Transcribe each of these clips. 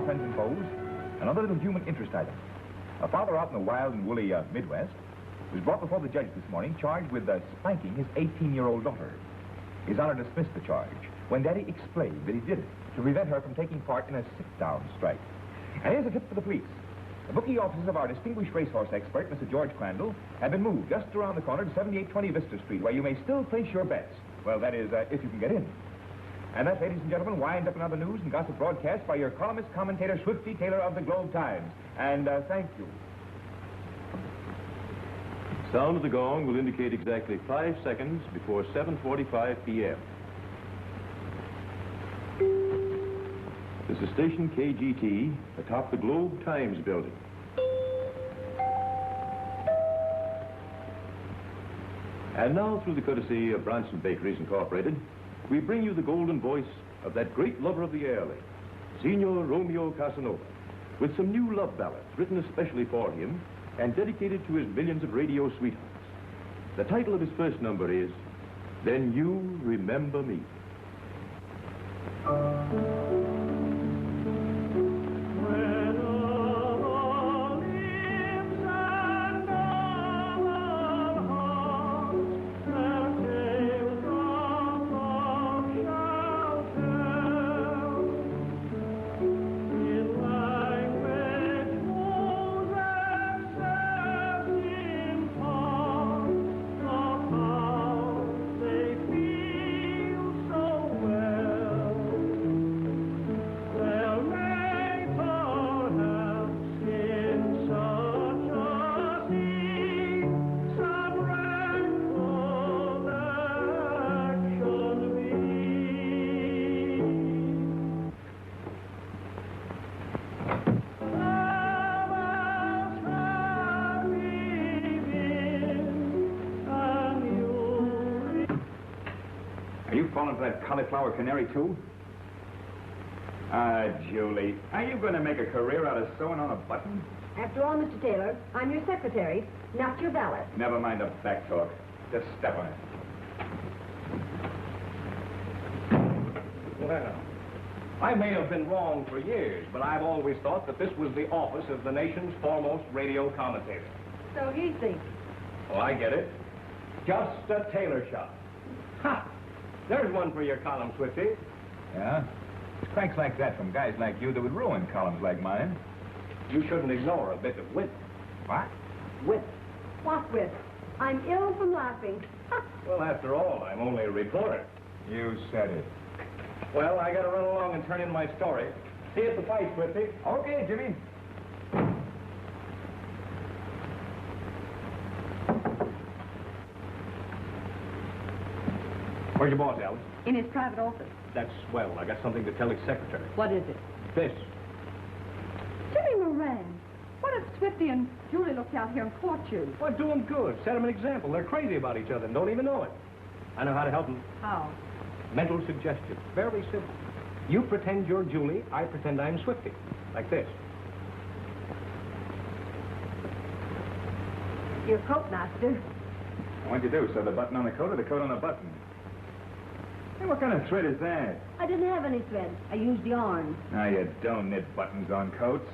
our friends and foes, another little human interest item. A father out in the wild and woolly Midwest was brought before the judge this morning charged with spanking his 18-year-old daughter. His Honor dismissed the charge when Daddy explained that he did it to prevent her from taking part in a sit-down strike. And here's a tip for the police. The bookie offices of our distinguished racehorse expert, Mr. George Crandall, have been moved just around the corner to 7820 Vista Street, where you may still place your bets. Well, that is, if you can get in. And that, ladies and gentlemen, winds up another news and gossip broadcast by your columnist commentator, Swifty Taylor of the Globe Times. And thank you. Sound of the gong will indicate exactly 5 seconds before 7:45 p.m. This is station KGT atop the Globe Times building. And now, through the courtesy of Branson Bakeries Incorporated, we bring you the golden voice of that great lover of the airly, Signor Romeo Casanova, with some new love ballads written especially for him and dedicated to his millions of radio sweethearts. The title of his first number is, Then You Remember Me. Falling for that cauliflower canary, too? Ah, Julie, are you going to make a career out of sewing on a button? After all, Mr. Taylor, I'm your secretary, not your valet. Never mind the back talk. Just step on it. Well, I may have been wrong for years, but I've always thought that this was the office of the nation's foremost radio commentator. So he thinks. Oh, I get it. Just a tailor shop. Ha! There's one for your column, Swifty. Yeah? It's cranks like that from guys like you that would ruin columns like mine. You shouldn't ignore a bit of wit. What? Wit. What wit? I'm ill from laughing. Well, after all, I'm only a reporter. You said it. Well, I gotta run along and turn in my story. See you at the fight, Swifty. Okay, Jimmy. Where's your boss, Alice? In his private office. That's swell. I got something to tell his secretary. What is it? This. Jimmy Moran, what if Swifty and Julie looked out here and caught you? Well, do them good. Set them an example. They're crazy about each other and don't even know it. I know how to help them. How? Mental suggestion. Very simple. You pretend you're Julie, I pretend I'm Swifty. Like this. Your coat master. What'd you do? Sew the button on the coat or the coat on the button? Hey, what kind of thread is that? I didn't have any thread. I used yarn. Now, you don't knit buttons on coats.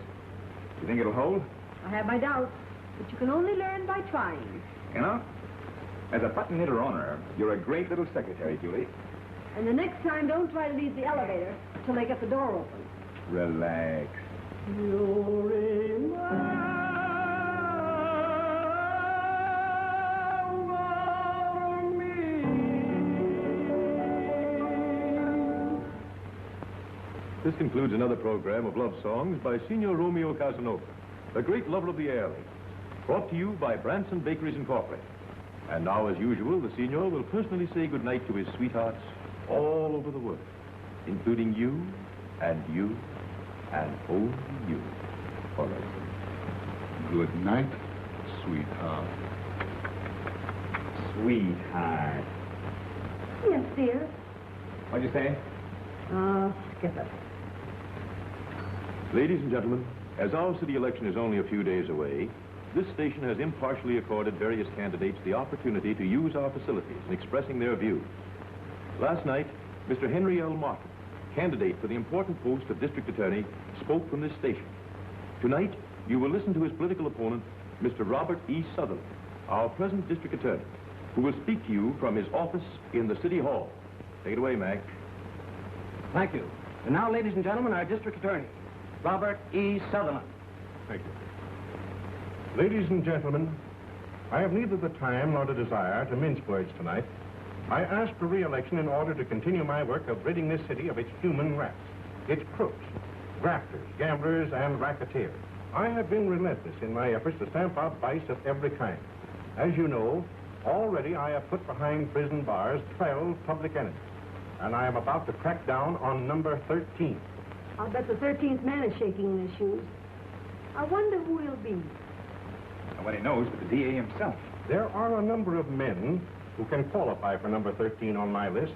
You think it'll hold? I have my doubts, but you can only learn by trying. You know, as a button knitter owner, you're a great little secretary, Julie. And the next time, don't try to leave the elevator till they get the door open. Relax. This concludes another program of love songs by Signor Romeo Casanova, the great lover of the airly, brought to you by Branson Bakeries Incorporated. And now, as usual, the Signor will personally say goodnight to his sweethearts all over the world, including you, and only you, forever. Good night, sweetheart. Sweetheart. Yes, dear. What'd you say? Skip it. Ladies and gentlemen, as our city election is only a few days away, this station has impartially accorded various candidates the opportunity to use our facilities in expressing their views. Last night, Mr. Henry L. Martin, candidate for the important post of district attorney, spoke from this station. Tonight, you will listen to his political opponent, Mr. Robert E. Sutherland, our present district attorney, who will speak to you from his office in the City Hall. Take it away, Mac. Thank you. And now, ladies and gentlemen, our district attorney, Robert E. Sutherland. Thank you. Ladies and gentlemen, I have neither the time nor the desire to mince words tonight. I ask for re-election in order to continue my work of ridding this city of its human rats, its crooks, grafters, gamblers, and racketeers. I have been relentless in my efforts to stamp out vice of every kind. As you know, already I have put behind prison bars 12 public enemies, and I am about to crack down on number 13. I'll bet the 13th man is shaking in his shoes. I wonder who he'll be. Nobody knows but the DA himself. There are a number of men who can qualify for number 13 on my list.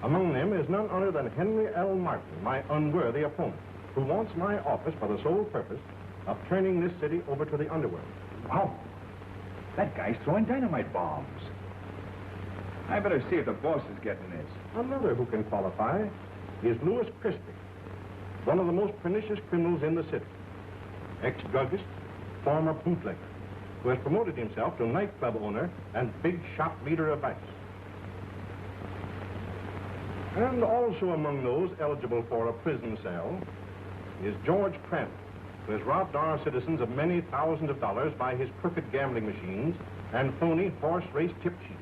Among them is none other than Henry L. Martin, my unworthy opponent, who wants my office for the sole purpose of turning this city over to the Underworld. Wow. That guy's throwing dynamite bombs. I better see if the boss is getting this. Another who can qualify is Louis Christie, one of the most pernicious criminals in the city. Ex-druggist, former bootlegger, who has promoted himself to nightclub owner and big shop leader of vice. And also among those eligible for a prison cell is George Crandall, who has robbed our citizens of many thousands of dollars by his crooked gambling machines and phony horse race tip sheets.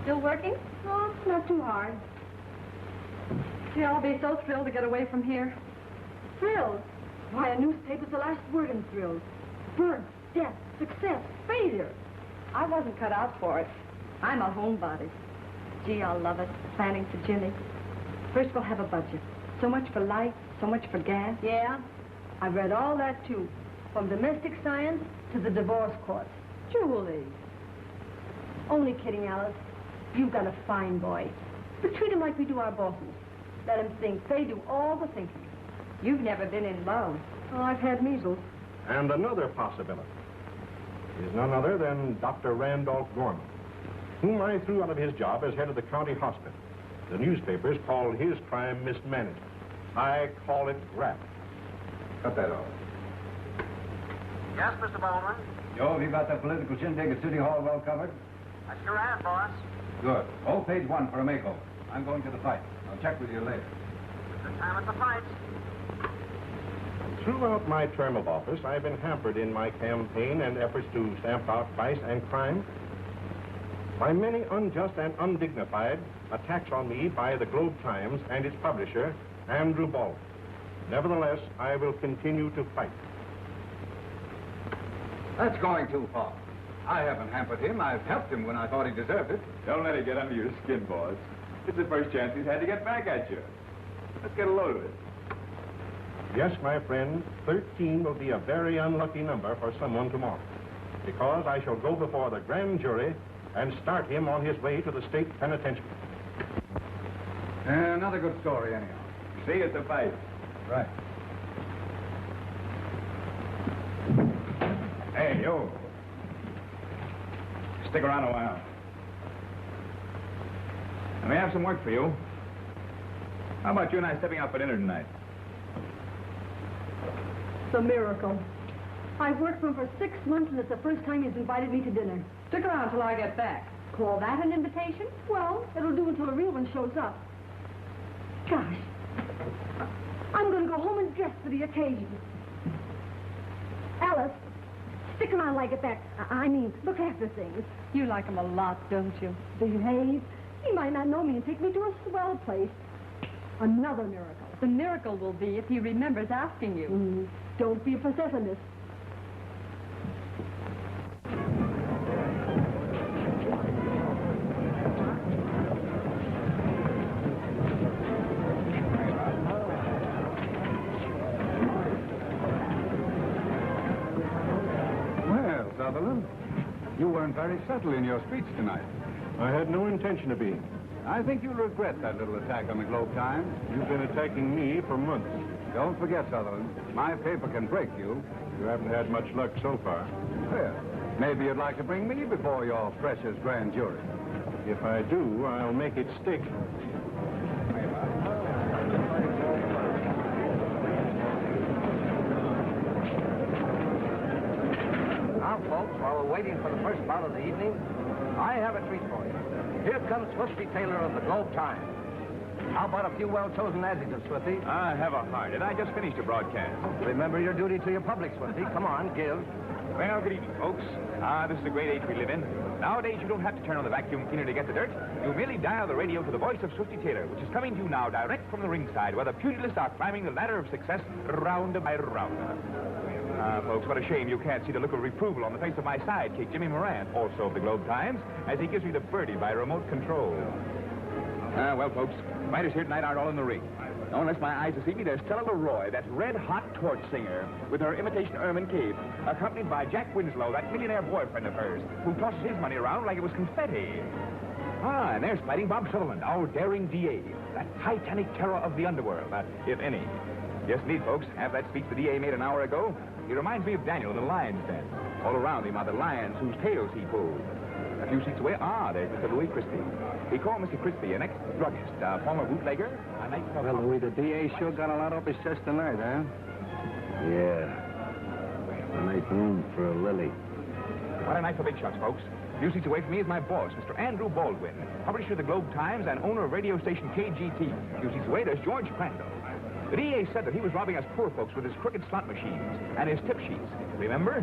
Still working? Oh, it's not too hard. Gee, I'll be so thrilled to get away from here. Thrilled? Why, a newspaper's the last word in thrills. Birth, death, success, failure. I wasn't cut out for it. I'm a homebody. Gee, I'll love it, planning for Jimmy. First, we'll have a budget. So much for light, so much for gas. Yeah, I've read all that, too. From domestic science to the divorce courts. Julie. Only kidding, Alice. You've got a fine boy. But treat him like we do our bosses. Let him think. They do all the thinking. You've never been in love. Oh, I've had measles. And another possibility is none other than Dr. Randolph Gorman, whom I threw out of his job as head of the county hospital. The newspapers called his crime mismanagement. I call it graft. Cut that off. Yes, Mr. Baldwin? Joe, have you got that political shindig at City Hall well covered? I sure have, boss. Good. Hold page 1 for a makeover. I'm going to the fight. I'll check with you later. Good time at the fight. Throughout my term of office, I've been hampered in my campaign and efforts to stamp out vice and crime by many unjust and undignified attacks on me by the Globe Times and its publisher, Andrew Baldwin. Nevertheless, I will continue to fight. That's going too far. I haven't hampered him. I've helped him when I thought he deserved it. Don't let it get under your skin, boss. It's the first chance he's had to get back at you. Let's get a load of it. Yes, my friend, 13 will be a very unlucky number for someone tomorrow, because I shall go before the grand jury and start him on his way to the state penitentiary. Another good story, anyhow. See you at the fight. Right. Hey, you. Stick around a while. I may have some work for you. How about you and I stepping out for dinner tonight? It's a miracle. I've worked for him for 6 months, and it's the first time he's invited me to dinner. Stick around till I get back. Call that an invitation? Well, it'll do until a real one shows up. Gosh. I'm going to go home and dress for the occasion. Alice, stick around till I get back. I mean, look after things. You like him a lot, don't you? Behave. He might not know me and take me to a swell place. Another miracle. The miracle will be if he remembers asking you. Don't be a pessimist. Well, Sutherland, you weren't very subtle in your speech tonight. I had no intention of being. I think you'll regret that little attack on the Globe Times. You've been attacking me for months. Don't forget, Sutherland, my paper can break you. You haven't had much luck so far. Well, maybe you'd like to bring me before your precious grand jury. If I do, I'll make it stick. While we're waiting for the first bout of the evening, I have a treat for you. Here comes Swifty Taylor of the Globe Times. How about a few well-chosen adjectives, Swifty? I have a heart, and I just finished a broadcast. Remember your duty to your public, Swifty. Come on, give. Well, good evening, folks. This is the great age we live in. Nowadays, you don't have to turn on the vacuum cleaner to get the dirt. You merely dial the radio to the voice of Swifty Taylor, which is coming to you now direct from the ringside, where the pugilists are climbing the ladder of success round by round. Folks, what a shame you can't see the look of reproval on the face of my sidekick, Jimmy Moran, also of the Globe Times, as he gives me the birdie by remote control. Well, folks, fighters here tonight aren't all in the ring. No, unless my eyes deceive me, there's Stella Leroy, that red-hot torch singer, with her imitation ermine cape, accompanied by Jack Winslow, that millionaire boyfriend of hers, who tosses his money around like it was confetti. And there's fighting Bob Sutherland, our daring DA, that titanic terror of the underworld, if any. Yes, indeed, folks. After that speech the DA made an hour ago, he reminds me of Daniel in the lion's den. All around him are the lions whose tails he pulled. A few seats away, there's Mr. Louis Christie. We call Mr. Christie an ex-druggist, former bootlegger, a nightclub... Well, Louis, the DA sure got a lot up his chest tonight, huh? Yeah. A nice room for a lily. What a night for big shots, folks. A few seats away from me is my boss, Mr. Andrew Baldwin, publisher of the Globe Times and owner of radio station KGT. A few seats away, there's George Crandall. The DA said that he was robbing us poor folks with his crooked slot machines and his tip sheets. Remember?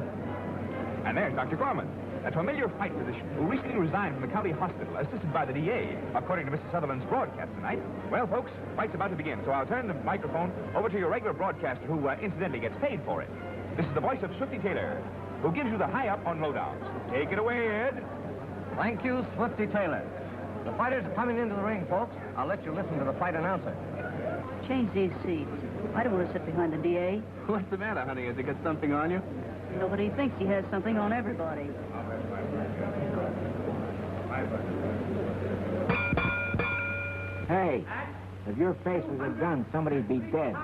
And there's Dr. Gorman, a familiar fight physician who recently resigned from the county hospital, assisted by the DA, according to Mr. Sutherland's broadcast tonight. Well, folks, the fight's about to begin, so I'll turn the microphone over to your regular broadcaster who, incidentally, gets paid for it. This is the voice of Swifty Taylor, who gives you the high-up on lowdowns. Take it away, Ed. Thank you, Swifty Taylor. The fighters are coming into the ring, folks. I'll let you listen to the fight announcer. Change these seats. I don't want to sit behind the DA. What's the matter, honey? Has he got something on you? Nobody thinks he has something on everybody. Hey, if your face was a gun, somebody'd be dead.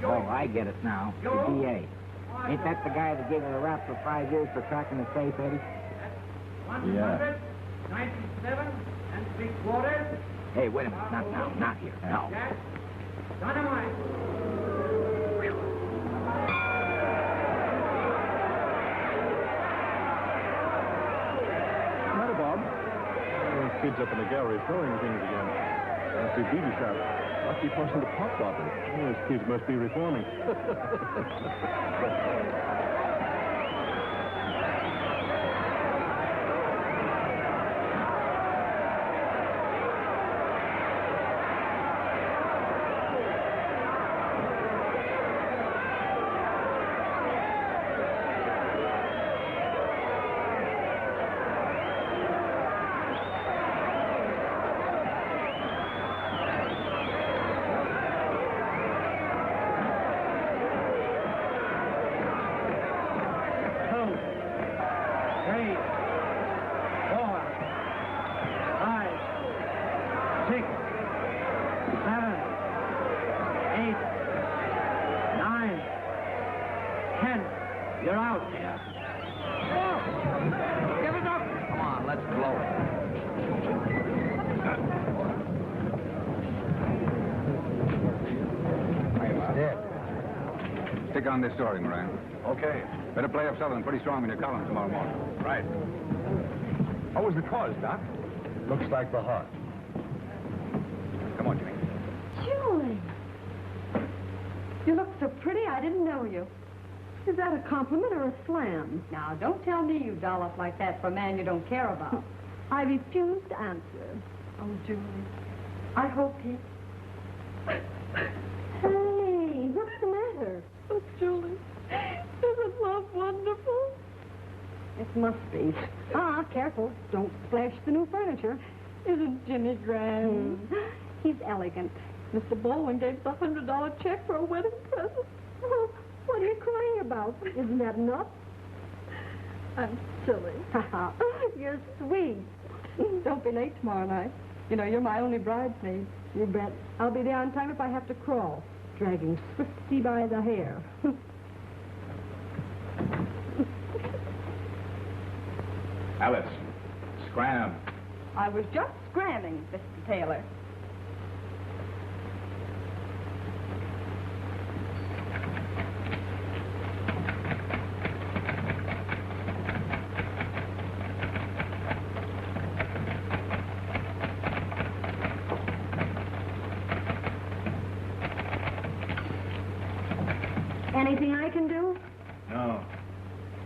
Oh, I get it now. The DA. Ain't that the guy that gave him a rap for 5 years for cracking the safe, Eddie? Yeah. 97 3/4. Hey, wait a minute. Not now. Not here. No. Dynamite. Matter, Bob? Those kids up in the gallery throwing things again. Must be beauty shop. Must be pushing the pop bottle. Those kids must be reforming. You're out. Give it up! Come on, let's blow it. Dead. Stick on this story, Moran. Okay. Better play up Sutherland pretty strong in your column tomorrow morning. Right. What was the cause, Doc? Looks like the heart. Come on, Jimmy. Julie! You look so pretty, I didn't know you. Is that a compliment or a slam? Now, don't tell me you doll up like that for a man you don't care about. I refuse to answer. Oh, Julie, I hope he... Hey, what's the matter? Oh, Julie, isn't love wonderful? It must be. Careful. Don't splash the new furniture. Isn't Jimmy grand? He's elegant. Mr. Baldwin gave us a $100 check for a wedding present. Oh, what are you crying about? Isn't that enough? I'm silly. You're sweet. Don't be late tomorrow night. You know, you're my only bridesmaid. You bet. I'll be there on time if I have to crawl, dragging Swifty by the hair. Alice, scram. I was just scramming, Mr. Taylor.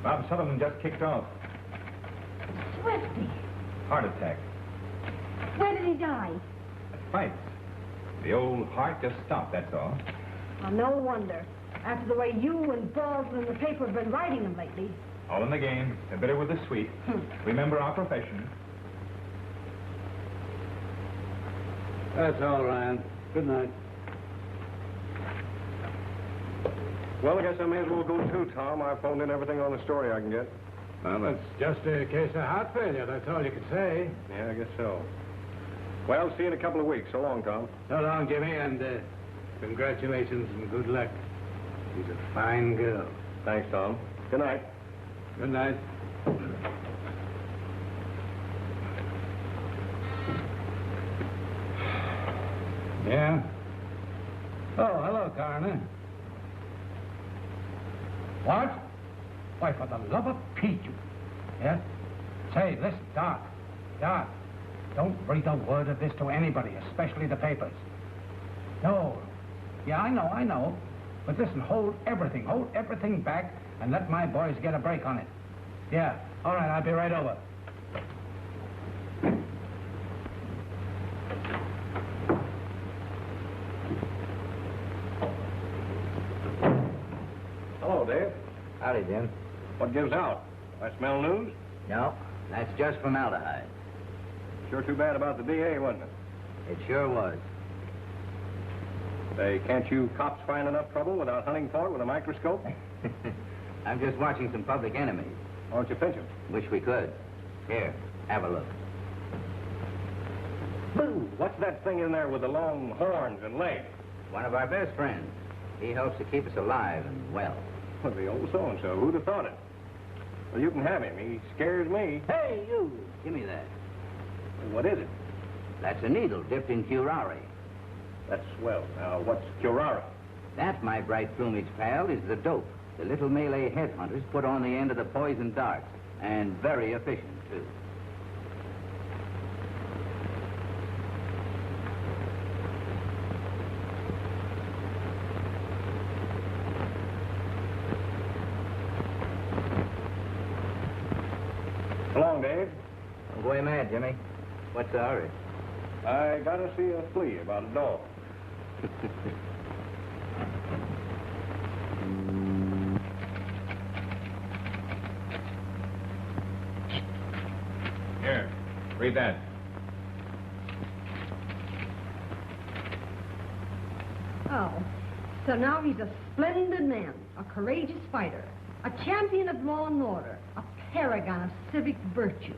Bob Sutherland just kicked off. Swifty. Heart attack. Where did he die? At fights. The old heart just stopped, that's all. Well, no wonder. After the way you and Baldwin and the paper have been writing him lately. All in the game. The bitter with the sweet. Remember our profession. That's all, Ryan. Good night. Well, I guess I may as well go too, Tom. I phoned in everything on the story I can get. Well, it's just a case of heart failure. That's all you can say. Yeah, I guess so. Well, see you in a couple of weeks. So long, Tom. So long, Jimmy, and congratulations and good luck. She's a fine girl. Thanks, Tom. Good night. Good night. Yeah? Oh, hello, Coroner. What? Why, for the love of Pete, you... Yeah? Say, listen, Doc. Doc, don't breathe a word of this to anybody, especially the papers. No. Yeah, I know. But listen, hold everything back and let my boys get a break on it. Yeah, all right, I'll be right over. Hello, Dave. Howdy, Jim. What gives out? I smell news? No, that's just formaldehyde. Sure too bad about the DA, wasn't it? It sure was. Say, can't you cops find enough trouble without hunting for it with a microscope? I'm just watching some public enemies. Why don't you pinch them? Wish we could. Here, have a look. Boo! What's that thing in there with the long horns and legs? One of our best friends. He helps to keep us alive and well. Well, the old so-and-so. Who'd have thought it? Well, you can have him. He scares me. Hey, you! Give me that. What is it? That's a needle dipped in curare. That's swell. Now, what's curare? That, my bright plumage pal, is the dope the little Malay headhunters put on the end of the poison darts. And very efficient, too. So long, Dave. Don't go mad, Jimmy. What's the hurry? I gotta see a flea about a dog. Here, read that. Oh, so now he's a splendid man, a courageous fighter, a champion of law and order, a paragon of civic virtue.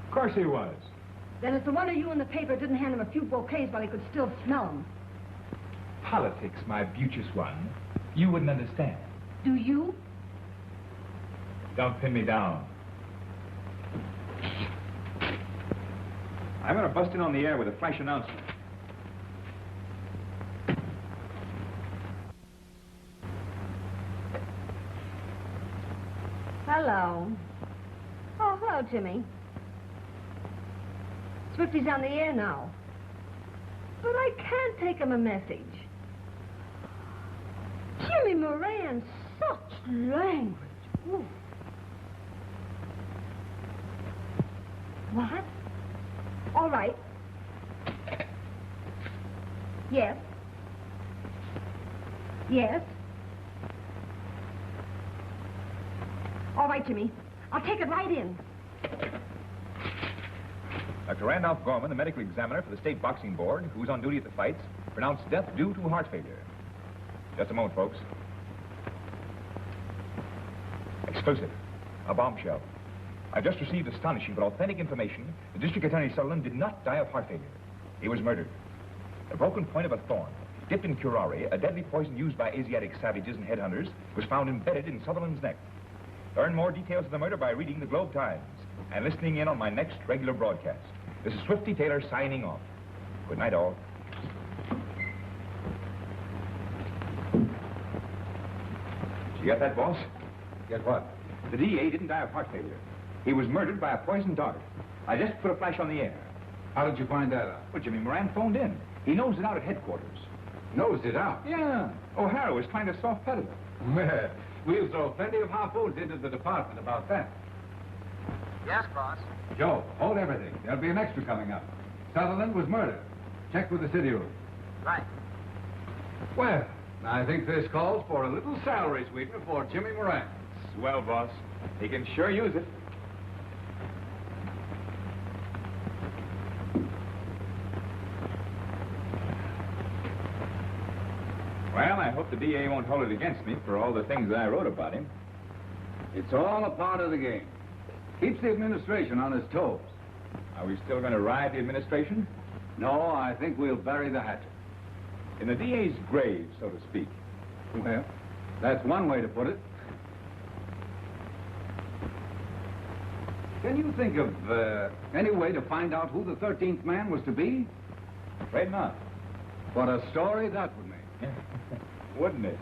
Of course he was. Then it's a wonder you in the paper didn't hand him a few bouquets while he could still smell them. Politics, my beauteous one. You wouldn't understand. Do you? Don't pin me down. I'm going to bust in on the air with a flash announcement. Hello. Oh, hello, Jimmy. Swifty's on the air now. But I can't take him a message. Jimmy Moran, such language. Ooh. What? All right. Yes. Yes. All right, Jimmy. I'll take it right in. Dr. Randolph Gorman, the medical examiner for the State Boxing Board, who was on duty at the fights, pronounced death due to heart failure. Just a moment, folks. Exclusive. A bombshell. I've just received astonishing but authentic information. The District Attorney Sutherland did not die of heart failure. He was murdered. The broken point of a thorn, dipped in curare, a deadly poison used by Asiatic savages and headhunters, was found embedded in Sutherland's neck. Learn more details of the murder by reading the Globe Times and listening in on my next regular broadcast. This is Swifty Taylor signing off. Good night, all. You got that, boss? Get what? The DA didn't die of heart failure. He was murdered by a poisoned dart. I just put a flash on the air. How did you find that out? Well, Jimmy Moran phoned in. He knows it out at headquarters. Nosed it out. Yeah. O'Hara was trying to soft pedal it. Well, We'll throw plenty of harpoons into the department about that. Yes, boss. Joe, hold everything. There'll be an extra coming up. Sutherland was murdered. Check with the city room. Right. Well, I think this calls for a little salary sweetener for Jimmy Moran. Swell, boss. He can sure use it. Well, I hope the DA won't hold it against me for all the things I wrote about him. It's all a part of the game. Keeps the administration on his toes. Are we still going to ride the administration? No, I think we'll bury the hatchet. In the DA's grave, so to speak. Well, that's one way to put it. Can you think of any way to find out who the 13th man was to be? Afraid not. What a story that would make. Wouldn't it?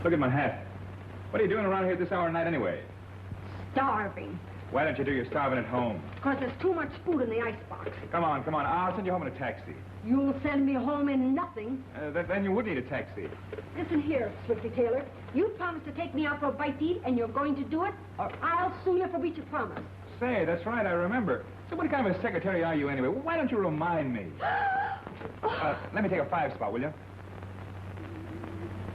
Look at my hat. What are you doing around here at this hour of night anyway? Starving. Why don't you do your starving at home? Because there's too much food in the icebox. Come on. I'll send you home in a taxi. You'll send me home in nothing. Then you would need a taxi. Listen here, Swifty Taylor. You promised to take me out for a bite to eat, and you're going to do it, or I'll sue you for breach of promise. Say, that's right, I remember. So what kind of a secretary are you anyway? Why don't you remind me? Let me take a 5 spot, will you?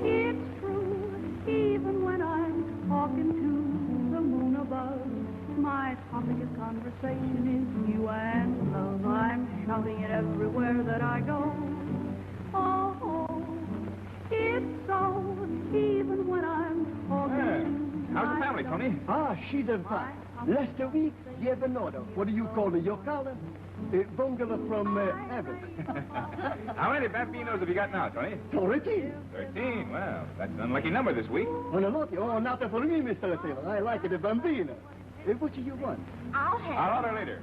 It's true, even when I'm talking to the moon above, my topic of conversation is you and love. I'm shouting it everywhere that I go. Oh, it's so, even when I'm talking to How's the family, Tony? Ah, she's in fine. Last week, you have an order. What do you call it? Your collar? Bungalow from Abbott. How many bambinos have you got now, Tony? 13. 13. Well, that's an unlucky number this week. Oh, not for me, Mr. Taylor. I like it, a bambino. What do you want? I'll order later.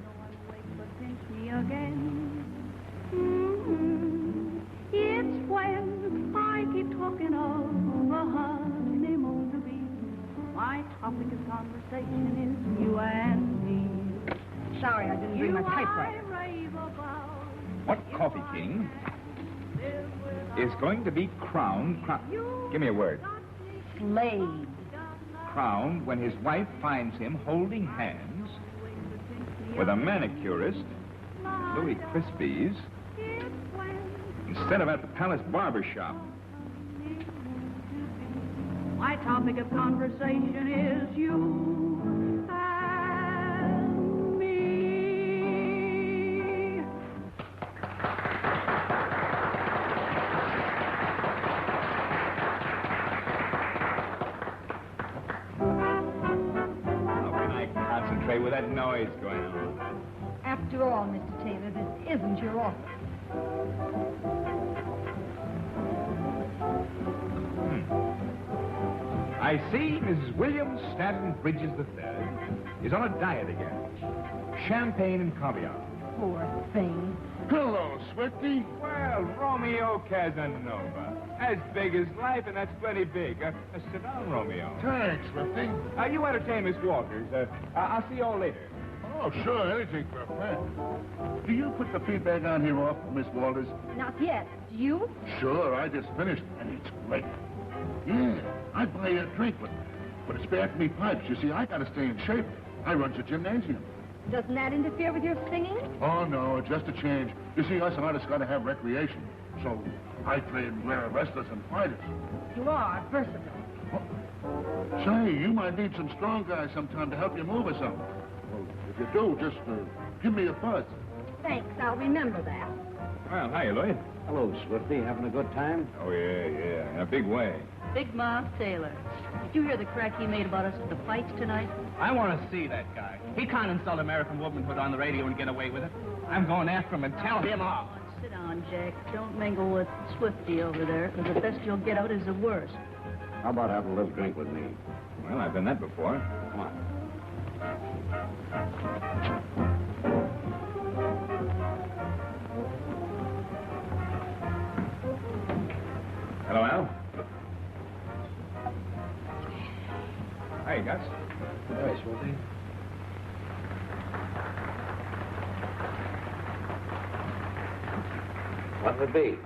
me again. It's when I keep talking of a honeymoon to be. My topic of conversation is you and me. Sorry, I didn't bring my typewriter. What coffee king is going to be crowned? Give me a word. Slade. Crowned when his wife finds him holding hands with a manicurist, Louis Crispy's, instead of at the Palace Barber Shop. My topic of conversation is you and me. How can I concentrate with that noise going on? After all, Mr. Taylor, this isn't your office. I see Mrs. William Stanton Bridges III is on a diet again. Champagne and caviar. Poor thing. Hello, Swifty. Well, Romeo Casanova. As big as life, and that's plenty big. Sit down, Romeo. Thanks, Swifty. You entertain Miss Walters. I'll see you all later. Oh, sure, anything for a friend. Do you put the feedback on here off, Miss Walters? Not yet. Do you? Sure, I just finished, and it's great. Yeah, I'd buy you a drink, but it's bad for me pipes. You see, I gotta stay in shape. I run a gymnasium. Doesn't that interfere with your singing? Oh, no, just a change. You see, us artists gotta have recreation. So I train wrestlers and fighters. You are versatile. Say, you might need some strong guys sometime to help you move or something. Well, if you do, just give me a buzz. Thanks, I'll remember that. Well, hiya, Lloyd. Hello, Swifty. Having a good time? Oh, yeah, in a big way. Big Mouth Taylor. Did you hear the crack he made about us at the fights tonight? I want to see that guy. He can't insult American womanhood on the radio and get away with it. I'm going after him and tell him off. Sit down, Jack. Don't mingle with Swifty over there, because the best you'll get out is the worst. How about having a little drink with me? Well, I've done that before. Come on. Hello, Al. Hey, Gus. Hey, Swiftly. What'll it be?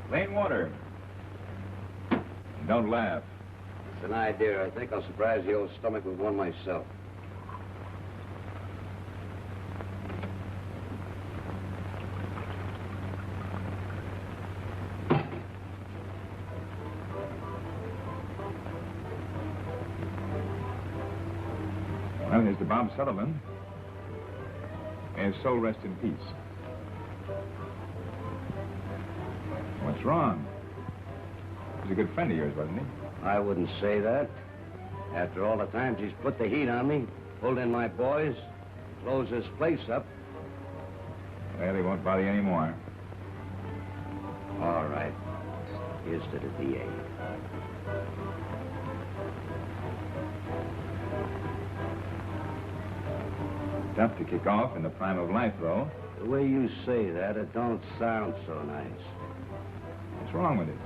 Plain water. Don't laugh. It's an idea. I think I'll surprise the old stomach with one myself. Well, here's to Bob Sutherland. May his soul rest in peace. What's wrong? He was a good friend of yours, wasn't he? I wouldn't say that. After all the times he's put the heat on me, pulled in my boys, closed this place up. Well, he won't bother you anymore. All right. Here's to the DA. Tough to kick off in the prime of life, though. The way you say that, it don't sound so nice. What's wrong with it?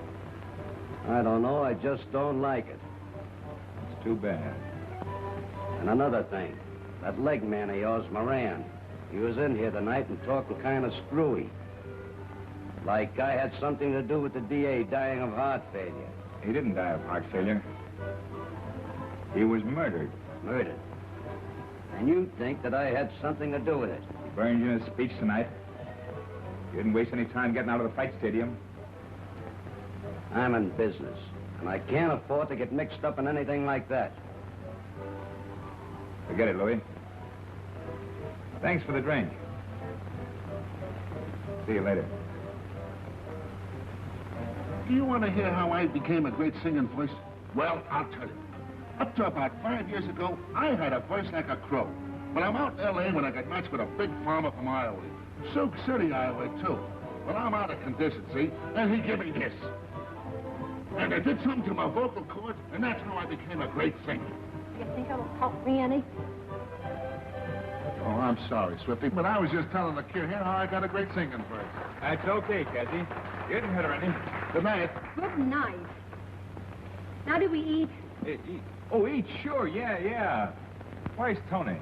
I don't know. I just don't like it. It's too bad. And another thing. That leg man of yours, Moran, he was in here tonight and talking kind of screwy. Like I had something to do with the DA dying of heart failure. He didn't die of heart failure. He was murdered. Murdered? And you think that I had something to do with it? He burned you in his speech tonight. You didn't waste any time getting out of the fight stadium. I'm in business, and I can't afford to get mixed up in anything like that. Forget it, Louis. Thanks for the drink. See you later. Do you want to hear how I became a great singing voice? Well, I'll tell you. Up to about 5 years ago, I had a voice like a crow. But I'm out in L.A. when I got matched with a big farmer from Iowa. Sioux City, Iowa, too. Well, I'm out of condition, see? And he gave me this. And I did something to my vocal cords, and that's how I became a great singer. You think it'll help me any? Oh, I'm sorry, Swifty, but I was just telling the kid here how I got a great singing voice. That's okay, Cassie. You didn't hurt her any. Good night. Good night. Now, do we eat? Eat. Oh, eat, sure, yeah. Where's Tony?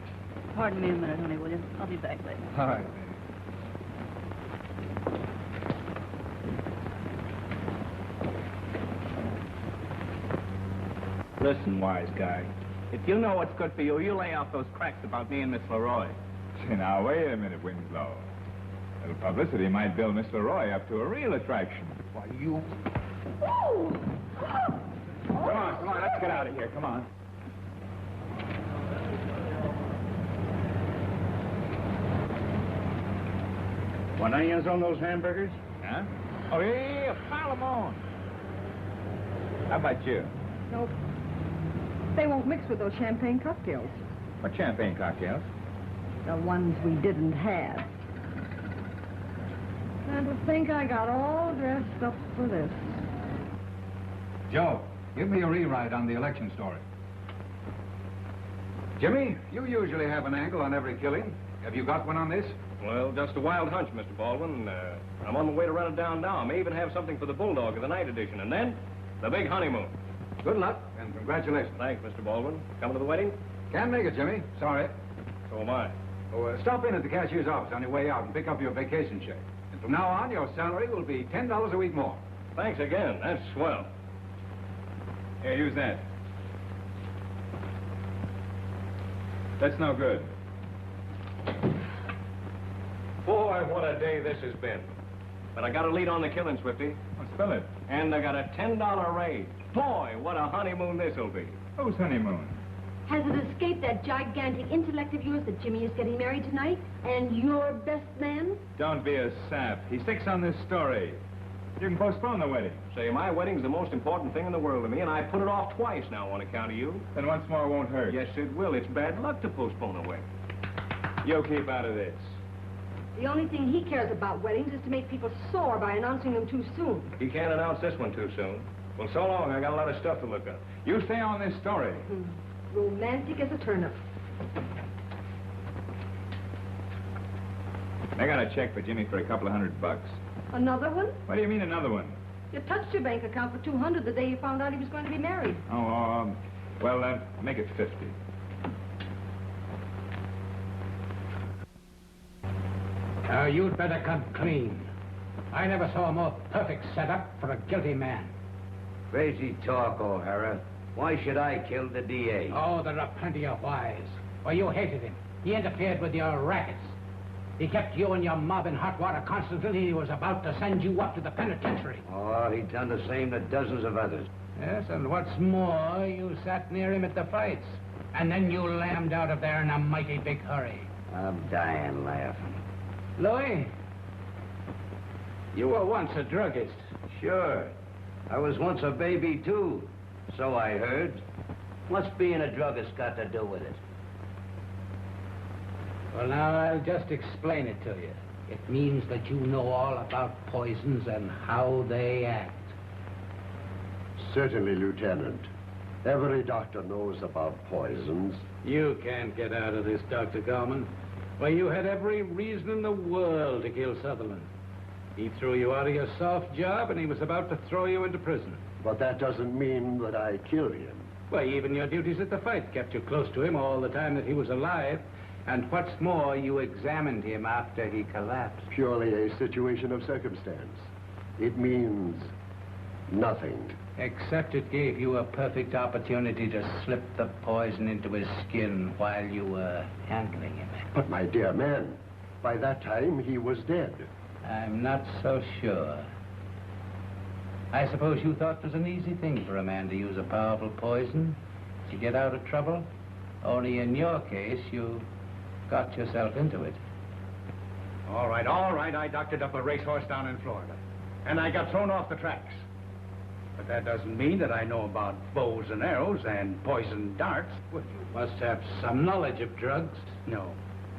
Pardon me a minute, honey, will you? I'll be back later. All right. Listen, wise guy. If you know what's good for you, you lay off those cracks about me and Miss Leroy. Say, now, wait a minute, Winslow. A little publicity might build Miss Leroy up to a real attraction. Why, you... Oh! Come on, let's get out of here, come on. Want onions on those hamburgers? Huh? Oh, yeah, pile them on. How about you? Nope. They won't mix with those champagne cocktails. What champagne cocktails? The ones we didn't have. And to think I got all dressed up for this. Joe, give me a rewrite on the election story. Jimmy, you usually have an angle on every killing. Have you got one on this? Well, just a wild hunch, Mr. Baldwin. I'm on the way to run it down now. I may even have something for the Bulldog of the night edition. And then, the big honeymoon. Good luck, and congratulations. Thanks, Mr. Baldwin. Coming to the wedding? Can't make it, Jimmy. Sorry. So am I. Oh, stop in at the cashier's office on your way out and pick up your vacation check. And from now on, your salary will be $10 a week more. Thanks again. That's swell. Here, use that. That's no good. Boy, what a day this has been. But I got a lead on the killing, Swifty. Well, spill it. And I got a $10 raise. Boy, what a honeymoon this'll be. Whose honeymoon? Has it escaped that gigantic intellect of yours that Jimmy is getting married tonight? And your best man? Don't be a sap. He sticks on this story. You can postpone the wedding. Say, my wedding's the most important thing in the world to me, and I put it off twice now on account of you. Then once more won't hurt. Yes, it will. It's bad luck to postpone a wedding. You keep out of this. The only thing he cares about weddings is to make people sore by announcing them too soon. He can't announce this one too soon. Well, so long. I got a lot of stuff to look up. You stay on this story. Romantic as a turnip. I got a check for Jimmy for a couple of $100. Another one? What do you mean, another one? You touched your bank account for $200 the day you found out he was going to be married. Oh, well, make it 50. You'd better come clean. I never saw a more perfect setup for a guilty man. Crazy talk, O'Hara. Why should I kill the DA? Oh, there are plenty of whys. Well, you hated him. He interfered with your rackets. He kept you and your mob in hot water constantly. He was about to send you up to the penitentiary. Oh, he'd done the same to dozens of others. Yes, and what's more, you sat near him at the fights. And then you lammed out of there in a mighty big hurry. I'm dying laughing. Louis, you were once a druggist. Sure. I was once a baby, too. So I heard. What's being a druggist got to do with it? Well, now, I'll just explain it to you. It means that you know all about poisons and how they act. Certainly, Lieutenant. Every doctor knows about poisons. You can't get out of this, Dr. Gorman. Why, you had every reason in the world to kill Sutherland. He threw you out of your soft job, and he was about to throw you into prison. But that doesn't mean that I killed him. Well, even your duties at the fight kept you close to him all the time that he was alive. And what's more, you examined him after he collapsed. Purely a situation of circumstance. It means nothing. Except it gave you a perfect opportunity to slip the poison into his skin while you were handling him. But, my dear man, by that time he was dead. I'm not so sure. I suppose you thought it was an easy thing for a man to use a powerful poison to get out of trouble? Only in your case, you got yourself into it. All right. I doctored up a racehorse down in Florida. And I got thrown off the tracks. But that doesn't mean that I know about bows and arrows and poison darts. Well, you must have some knowledge of drugs. No,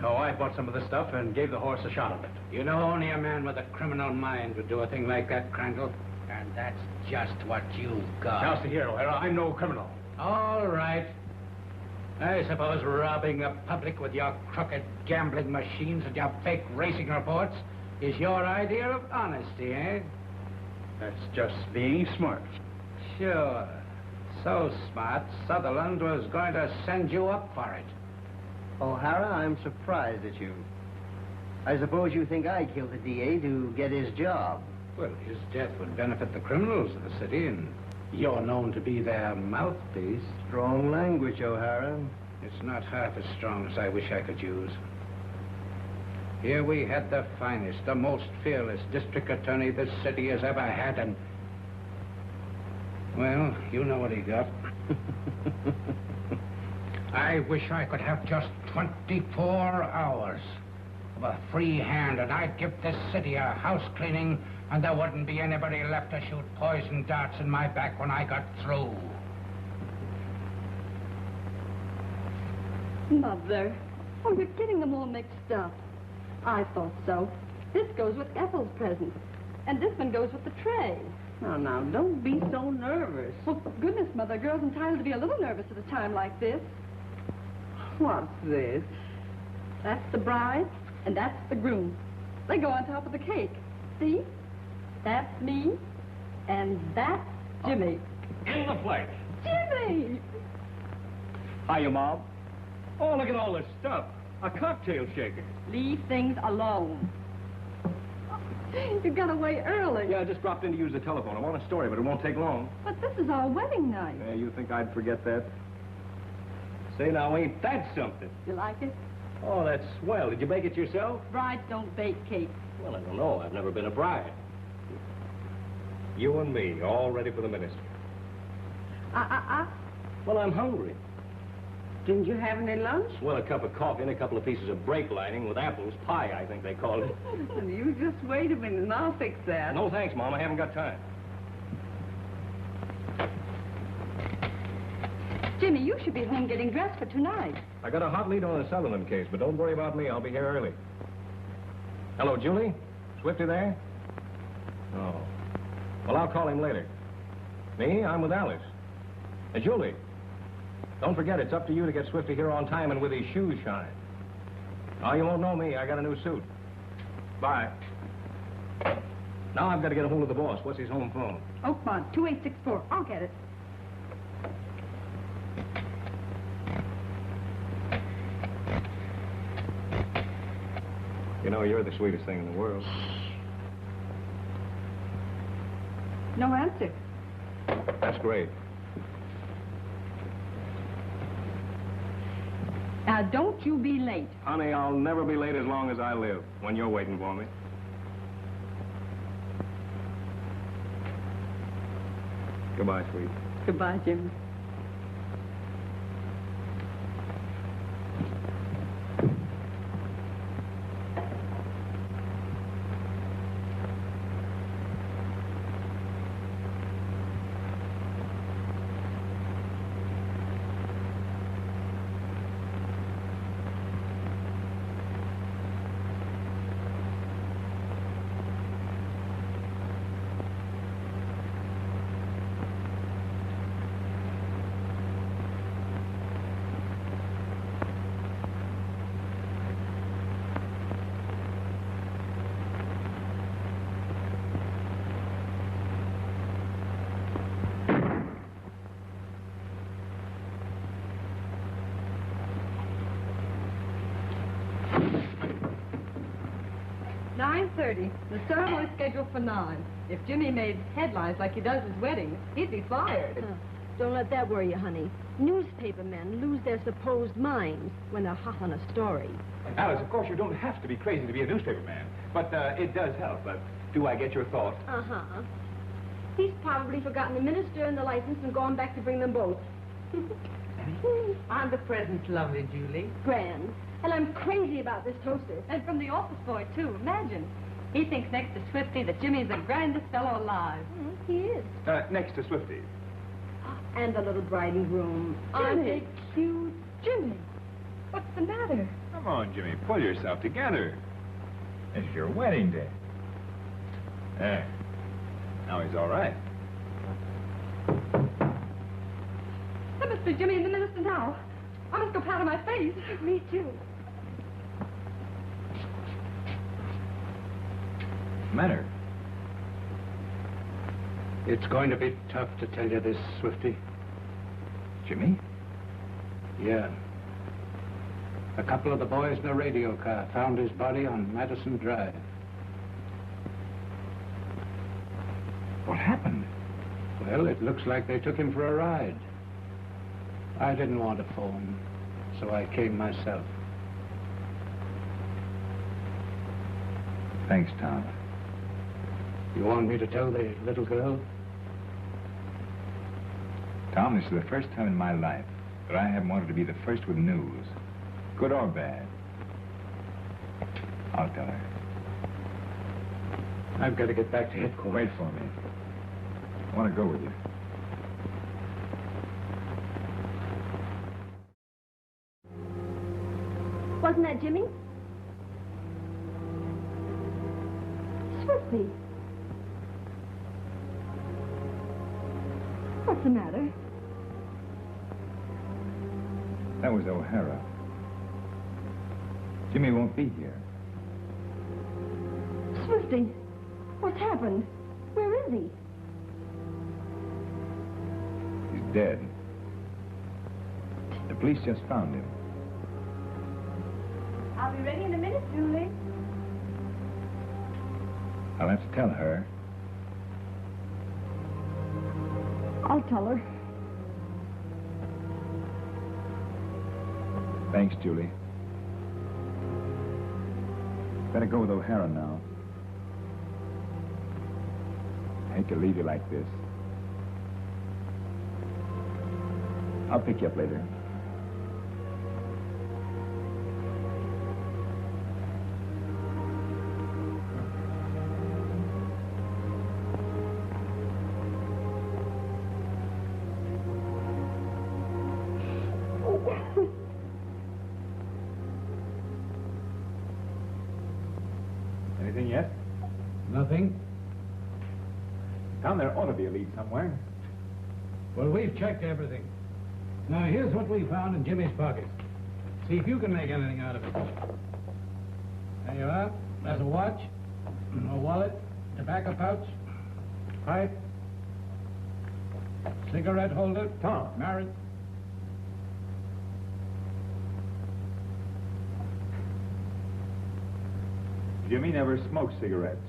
I bought some of the stuff and gave the horse a shot of it. You know, only a man with a criminal mind would do a thing like that, Crandall. And that's just what you've got. Now, see here, O'Hara, I'm no criminal. All right. I suppose robbing the public with your crooked gambling machines and your fake racing reports is your idea of honesty, eh? That's just being smart. Sure. So smart, Sutherland was going to send you up for it. O'Hara, I'm surprised at you. I suppose you think I killed the DA to get his job. Well, his death would benefit the criminals of the city, and you're known to be their mouthpiece. Strong language, O'Hara. It's not half as strong as I wish I could use. Here we had the finest, the most fearless district attorney this city has ever had, and... well, you know what he got. I wish I could have just 24 hours of a free hand, and I'd give this city a house cleaning, and there wouldn't be anybody left to shoot poison darts in my back when I got through. Mother, oh, you're getting them all mixed up. I thought so. This goes with Ethel's present, and this one goes with the tray. Now, don't be so nervous. Well, for goodness, Mother, a girl's entitled to be a little nervous at a time like this. What's this? That's the bride, and that's the groom. They go on top of the cake. See? That's me, and that's Jimmy. In the flesh. Jimmy! Hiya, Mom. Oh, look at all this stuff. A cocktail shaker. Leave things alone. You got away early. Yeah, I just dropped in to use the telephone. I want a story, but it won't take long. But this is our wedding night. Yeah, you think I'd forget that? Say, now, ain't that something? You like it? Oh, that's swell. Did you bake it yourself? Brides don't bake cakes. Well, I don't know. I've never been a bride. You and me, all ready for the minister. Well, I'm hungry. Didn't you have any lunch? Well, a cup of coffee and a couple of pieces of brake lining with apples. Pie, I think they call it. You just wait a minute and I'll fix that. No, thanks, Mom. I haven't got time. Jimmy, you should be home getting dressed for tonight. I got a hot lead on the Sutherland case, but don't worry about me. I'll be here early. Hello, Julie? Swifty there? Oh. Well, I'll call him later. Me? I'm with Alice. Hey, Julie, don't forget, it's up to you to get Swifty here on time and with his shoes shined. Oh, you won't know me. I got a new suit. Bye. Now I've got to get a hold of the boss. What's his home phone? Oakmont, 2864. I'll get it. You know, you're the sweetest thing in the world. No answer. That's great. Now, don't you be late. Honey, I'll never be late as long as I live when you're waiting for me. Goodbye, sweet. Goodbye, Jimmy. .30. The ceremony's scheduled for 9. If Jimmy made headlines like he does his weddings, he'd be fired. Don't let that worry you, honey. Newspaper men lose their supposed minds when they're hot on a story. Alice, of course, you don't have to be crazy to be a newspaper man, but it does help. Do I get your thought? Uh-huh. He's probably forgotten the minister and the license and gone back to bring them both. Aren't the presents lovely, Julie? Grand. And I'm crazy about this toaster. And from the office boy, too. Imagine. He thinks next to Swifty that Jimmy's the grandest fellow alive. He is. Next to Swifty. And the little bride and groom. Aren't they cute? Jimmy, what's the matter? Come on, Jimmy, pull yourself together. It's your wedding day. There. Now he's all right. That must be Jimmy and the minister now. I must go powder my face. Me too. Matter? It's going to be tough to tell you this, Swifty. Jimmy? Yeah. A couple of the boys in a radio car found his body on Madison Drive. What happened? Well, it looks like they took him for a ride. I didn't want to phone, so I came myself. Thanks, Tom. You want me to tell the little girl? Tom, this is the first time in my life that I haven't wanted to be the first with news, good or bad. I'll tell her. I've got to get back to headquarters. Wait for me. I want to go with you. Wasn't that Jimmy? Swifty. What's the matter? That was O'Hara. Jimmy won't be here. Swifty, what's happened? Where is he? He's dead. The police just found him. I'll be ready in a minute, Julie. I'll have to tell her. I'll tell her. Thanks, Julie. Better go with O'Hara now. I hate to leave you like this. I'll pick you up later. Anything yet? Nothing. Tom, there ought to be a lead somewhere. Well, we've checked everything. Now, here's what we found in Jimmy's pocket. See if you can make anything out of it. There you are. There's a watch, a wallet, Tobacco pouch? Pipe? Cigarette holder? Tom. Married? Jimmy never smoked cigarettes.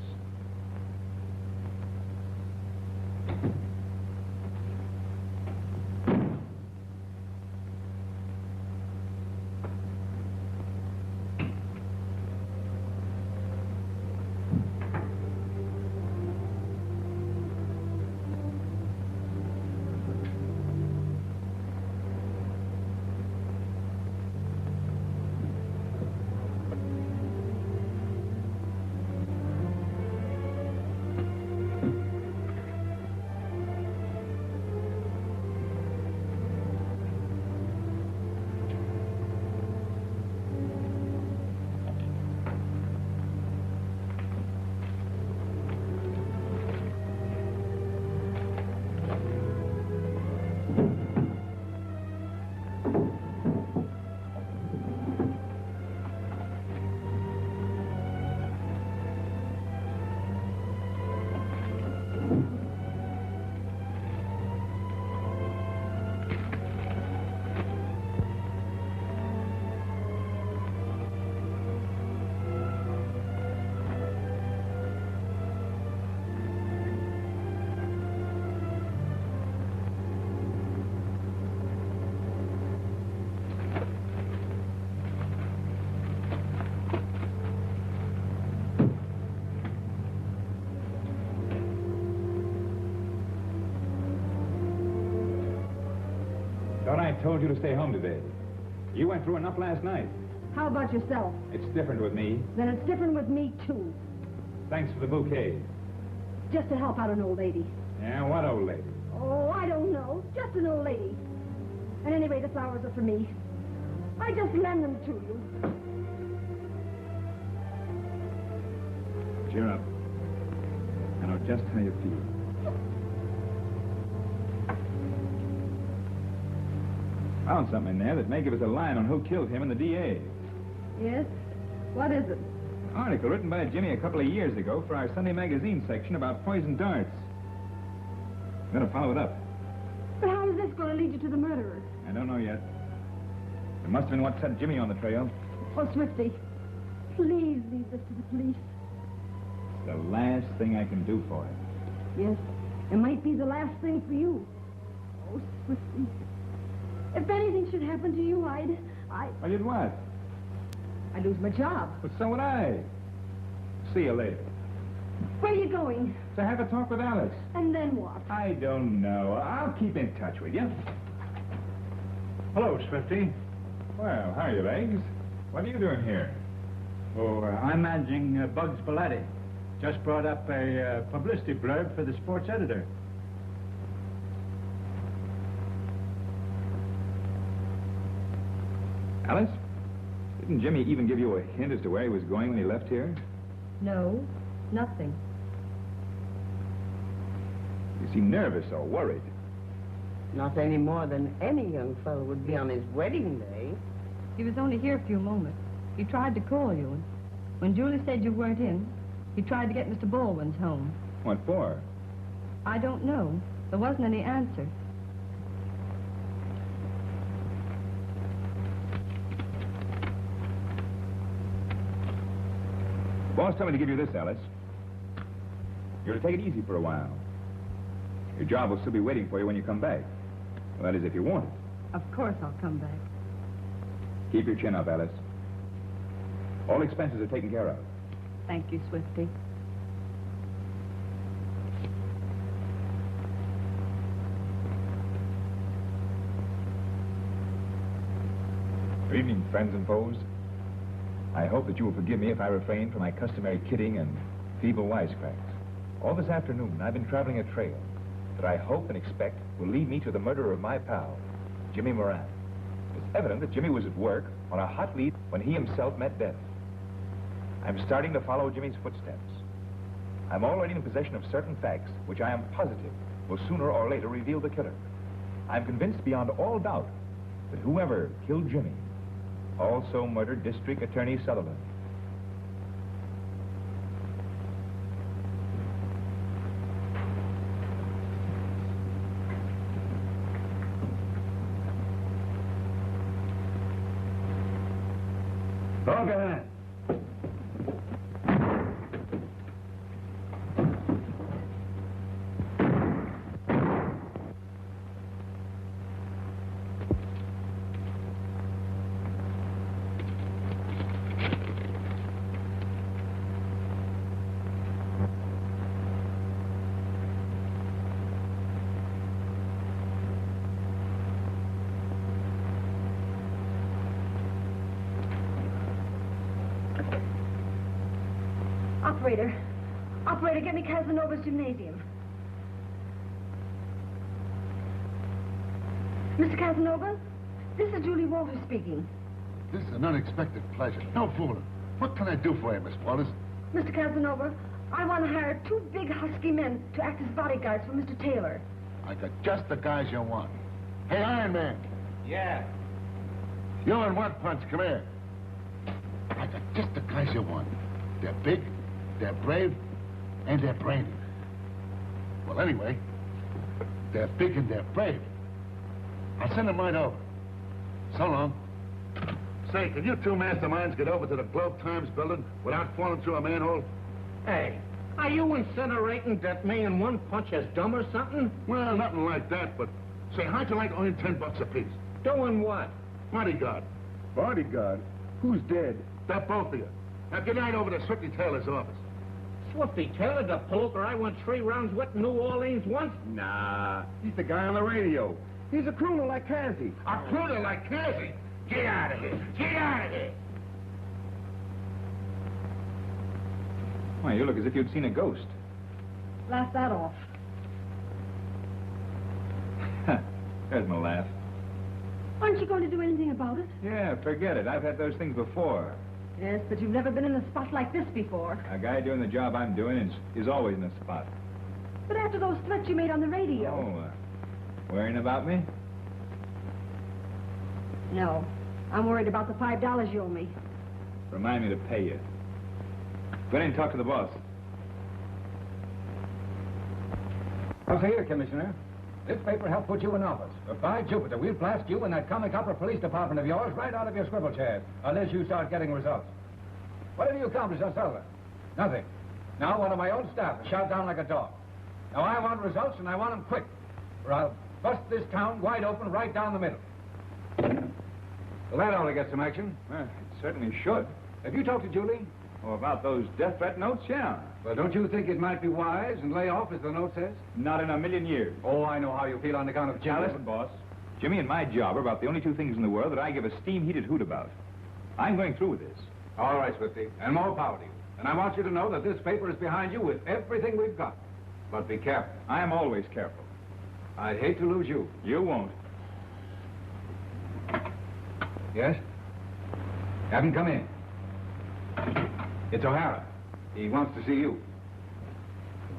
Thought I told you to stay home today. You went through enough last night. How about yourself? It's different with me. Then it's different with me, too. Thanks for the bouquet. Just to help out an old lady. Yeah, what old lady? Oh, I don't know. Just an old lady. And anyway, the flowers are for me. I just lend them to you. Cheer up. I know just how you feel. Found something in there that may give us a line on who killed him and the DA. Yes? What is it? An article written by Jimmy a couple of years ago for our Sunday magazine section about poison darts. I'm going to follow it up. But how is this going to lead you to the murderer? I don't know yet. It must have been what set Jimmy on the trail. Oh, Swifty, please leave this to the police. It's the last thing I can do for him. Yes, it might be the last thing for you. Oh, Swifty. If anything should happen to you, I... I did what? I'd lose my job. But so would I. See you later. Where are you going? To have a talk with Alice. And then what? I don't know. I'll keep in touch with you. Hello, Swifty. Well, how are you, Legs? What are you doing here? Oh, I'm managing Bugs Belletti. Just brought up a publicity blurb for the sports editor. Alice? Didn't Jimmy even give you a hint as to where he was going when he left here? No, nothing. You seem nervous or worried. Not any more than any young fellow would be on his wedding day. He was only here a few moments. He tried to call you, and when Julie said you weren't in, he tried to get Mr. Baldwin's home. What for? I don't know. There wasn't any answer. Boss told me to give you this, Alice. You're to take it easy for a while. Your job will still be waiting for you when you come back. Well, that is, if you want it. Of course I'll come back. Keep your chin up, Alice. All expenses are taken care of. Thank you, Swifty. Good evening, friends and foes. I hope that you will forgive me if I refrain from my customary kidding and feeble wisecracks. All this afternoon, I've been traveling a trail that I hope and expect will lead me to the murder of my pal, Jimmy Moran. It's evident that Jimmy was at work on a hot lead when he himself met death. I'm starting to follow Jimmy's footsteps. I'm already in possession of certain facts which I am positive will sooner or later reveal the killer. I'm convinced beyond all doubt that whoever killed Jimmy also murdered District Attorney Sutherland. Okay. Operator, get me Casanova's gymnasium. Mr. Casanova, this is Julie Walters speaking. This is an unexpected pleasure. No fooling. What can I do for you, Miss Walters? Mr. Casanova, I want to hire 2 big husky men to act as bodyguards for Mr. Taylor. I got just the guys you want. Hey, Iron Man. Yeah. You and One Punch, come here. I got just the guys you want. They're big, they're brave, and they're brainy. Well, anyway, they're big and they're brave. I'll send them right over. So long. Say, can you 2 masterminds get over to the Globe Times building without falling through a manhole? Hey, are you incinerating that me and One Punch as dumb or something? Well, nothing like that, but say, how'd you like to earn $10 apiece? Doing what? Bodyguard. Bodyguard? Who's dead? They're both of you. Now get right over to Swifty Taylor's office. Swifty Taylor, the poker I went 3 rounds with in New Orleans once? Nah, he's the guy on the radio. He's a crooner like Cassie. A crooner like Cassie? Get out of here. Get out of here. Why, you look as if you'd seen a ghost. Laugh that off. There's my laugh. Aren't you going to do anything about it? Yeah, forget it. I've had those things before. Yes, but you've never been in a spot like this before. A guy doing the job I'm doing is always in a spot. But after those threats you made on the radio... Oh, worrying about me? No. I'm worried about the $5 you owe me. Remind me to pay you. Go in and talk to the boss. I'll say here, Commissioner. This paper helped put you in office. But by Jupiter, we'll blast you and that comic opera police department of yours right out of your swivel chair, unless you start getting results. What have you accomplished on Selmer? Nothing. Now one of my own staff is shot down like a dog. Now I want results, and I want them quick, or I'll bust this town wide open right down the middle. Well, that ought to get some action. Well, it certainly should. Have you talked to Julie? Oh, about those death threat notes? Yeah. Well, don't you think it might be wise and lay off, as the note says? Not in a million years. Oh, I know how you feel on account of Jimmy. Now, listen, boss. Jimmy and my job are about the only 2 things in the world that I give a steam-heated hoot about. I'm going through with this. All right, Swifty, and more power to you. And I want you to know that this paper is behind you with everything we've got. But be careful. I am always careful. I'd hate to lose you. You won't. Yes? Have him come in. It's O'Hara. He wants to see you.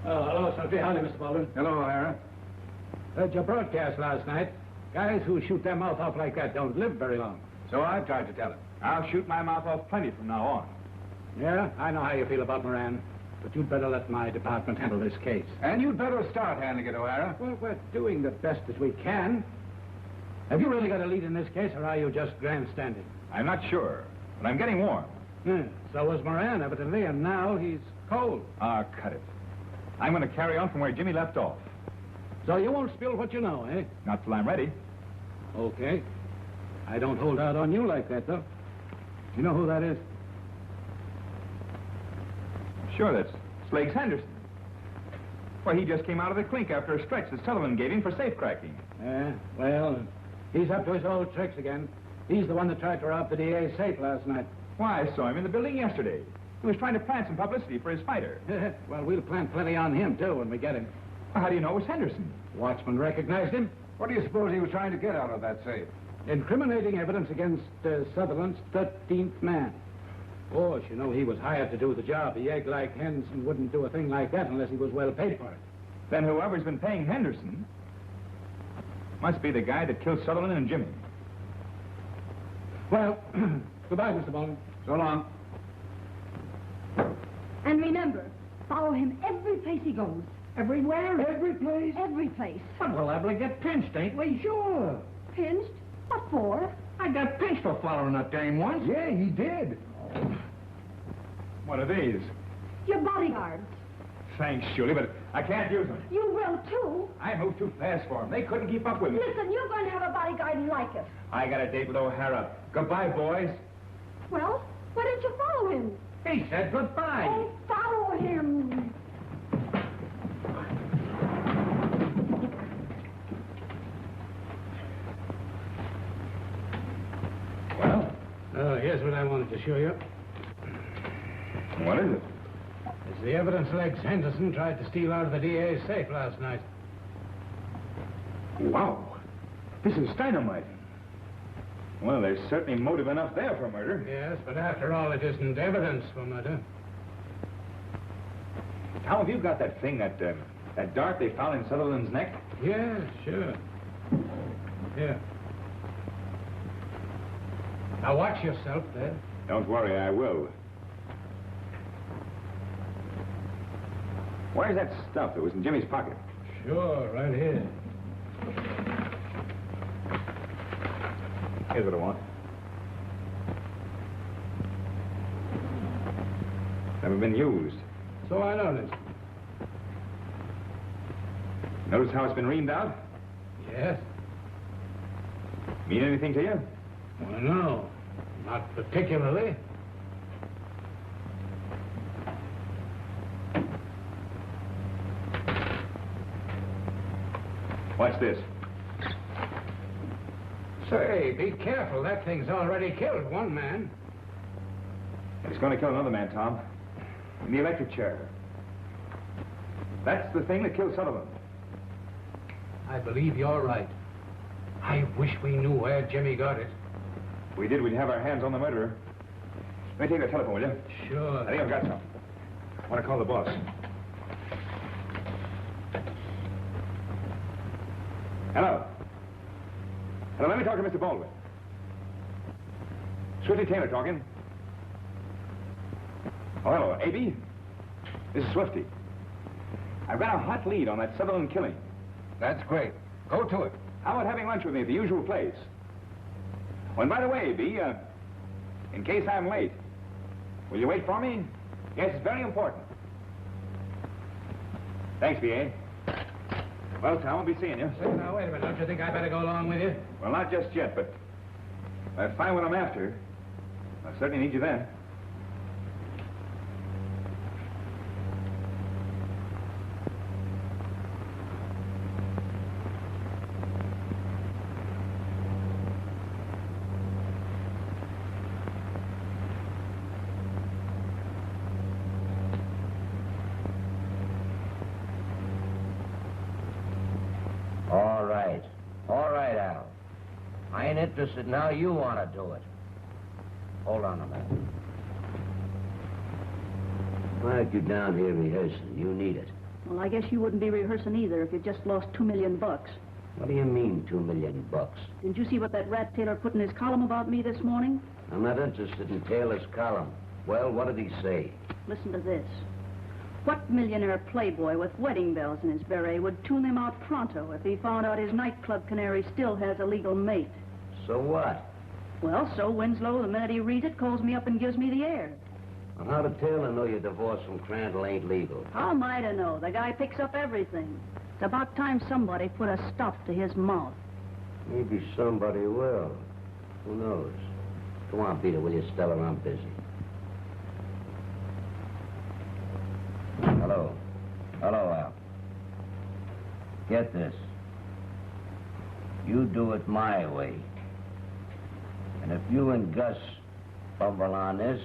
Oh, hello, Swifty. Howdy, Mr. Weldon. Hello, O'Hara. Heard your broadcast last night. Guys who shoot their mouth off like that don't live very long. So I've tried to tell him. I'll shoot my mouth off plenty from now on. Yeah, I know how you feel about Moran. But you'd better let my department handle this case. And you'd better start handling it, O'Hara. Well, we're doing the best as we can. Have you really got a lead in this case, or are you just grandstanding? I'm not sure, but I'm getting warm. Yeah, so was Moran, evidently, and now he's cold. Ah, cut it. I'm going to carry on from where Jimmy left off. So you won't spill what you know, eh? Not till I'm ready. Okay. I don't hold out on you like that, though. You know who that is? Sure, that's Slags Henderson. Well, he just came out of the clink after a stretch that Sullivan gave him for safecracking. Well, he's up to his old tricks again. He's the one that tried to rob the DA's safe last night. Why, I saw him in the building yesterday. He was trying to plant some publicity for his fighter. Well, we'll plant plenty on him, too, when we get him. How do you know it was Henderson? Watchman recognized him. What do you suppose he was trying to get out of that safe? Incriminating evidence against Sutherland's 13th man. Of course, you know, he was hired to do the job. A egg like Henderson wouldn't do a thing like that unless he was well paid for it. Then whoever's been paying Henderson must be the guy that killed Sutherland and Jimmy. Well, goodbye, Mr. Baldwin. So long. And remember, follow him every place he goes. Everywhere? Every place? Every place. Well, we'll liable to get pinched, ain't we? Sure. Pinched? What for? I got pinched for following that dame once. Yeah, he did. What are these? Your bodyguards. Thanks, Julie, but I can't use them. You will, too. I moved too fast for them. They couldn't keep up with me. Listen, you're going to have a bodyguard like it. I got a date with O'Hara. Goodbye, boys. Well, why didn't you follow him? He said goodbye. Oh, follow him. Well? Oh, here's what I wanted to show you. What is it? It's the evidence Legs Henderson tried to steal out of the DA's safe last night. Wow. This is dynamite. Well, there's certainly motive enough there for murder. Yes, but after all, it isn't evidence for murder. How have you got that thing, that dart they found in Sutherland's neck? Yeah, sure. Here. Now watch yourself there. Don't worry, I will. Where's that stuff that was in Jimmy's pocket? Sure, right here. Here's what I want. Never been used. So I noticed. Notice how it's been reamed out? Yes. Mean anything to you? Well, no. Not particularly. Watch this. Say, be careful. That thing's already killed one man. It's going to kill another man, Tom. In the electric chair. That's the thing that killed Sutherland. I believe you're right. I wish we knew where Jimmy got it. If we did, we'd have our hands on the murderer. Let me take the telephone, will you? Sure. I think I've got some. I want to call the boss. Hello. Hello, let me talk to Mr. Baldwin. Swifty Taylor talking. Oh, hello, A.B.? This is Swifty. I've got a hot lead on that Sutherland killing. That's great. Go to it. How about having lunch with me at the usual place? Oh, and by the way, A.B., in case I'm late, will you wait for me? Yes, it's very important. Thanks, B.A. Well, Tom, I'll be seeing you. Say, now, wait a minute. Don't you think I better go along with you? Well, not just yet, but if I find what I'm after, I'll certainly need you then. All right, Al. I ain't interested now. You want to do it. Hold on a minute. Why are you down here rehearsing? You need it. Well, I guess you wouldn't be rehearsing either if you just lost $2 million. What do you mean, $2 million? Didn't you see what that rat Taylor put in his column about me this morning? I'm not interested in Taylor's column. Well, what did he say? Listen to this. What millionaire playboy with wedding bells in his beret would tune him out pronto if he found out his nightclub canary still has a legal mate? So what? Well, so Winslow, the minute he reads it, calls me up and gives me the air. Well, how did Taylor know your divorce from Crandall ain't legal? How am I to know? The guy picks up everything. It's about time somebody put a stop to his mouth. Maybe somebody will. Who knows? Come on, Peter, will you, Stella? I'm busy. Hello. Hello, Al. Get this. You do it my way. And if you and Gus fumble on this,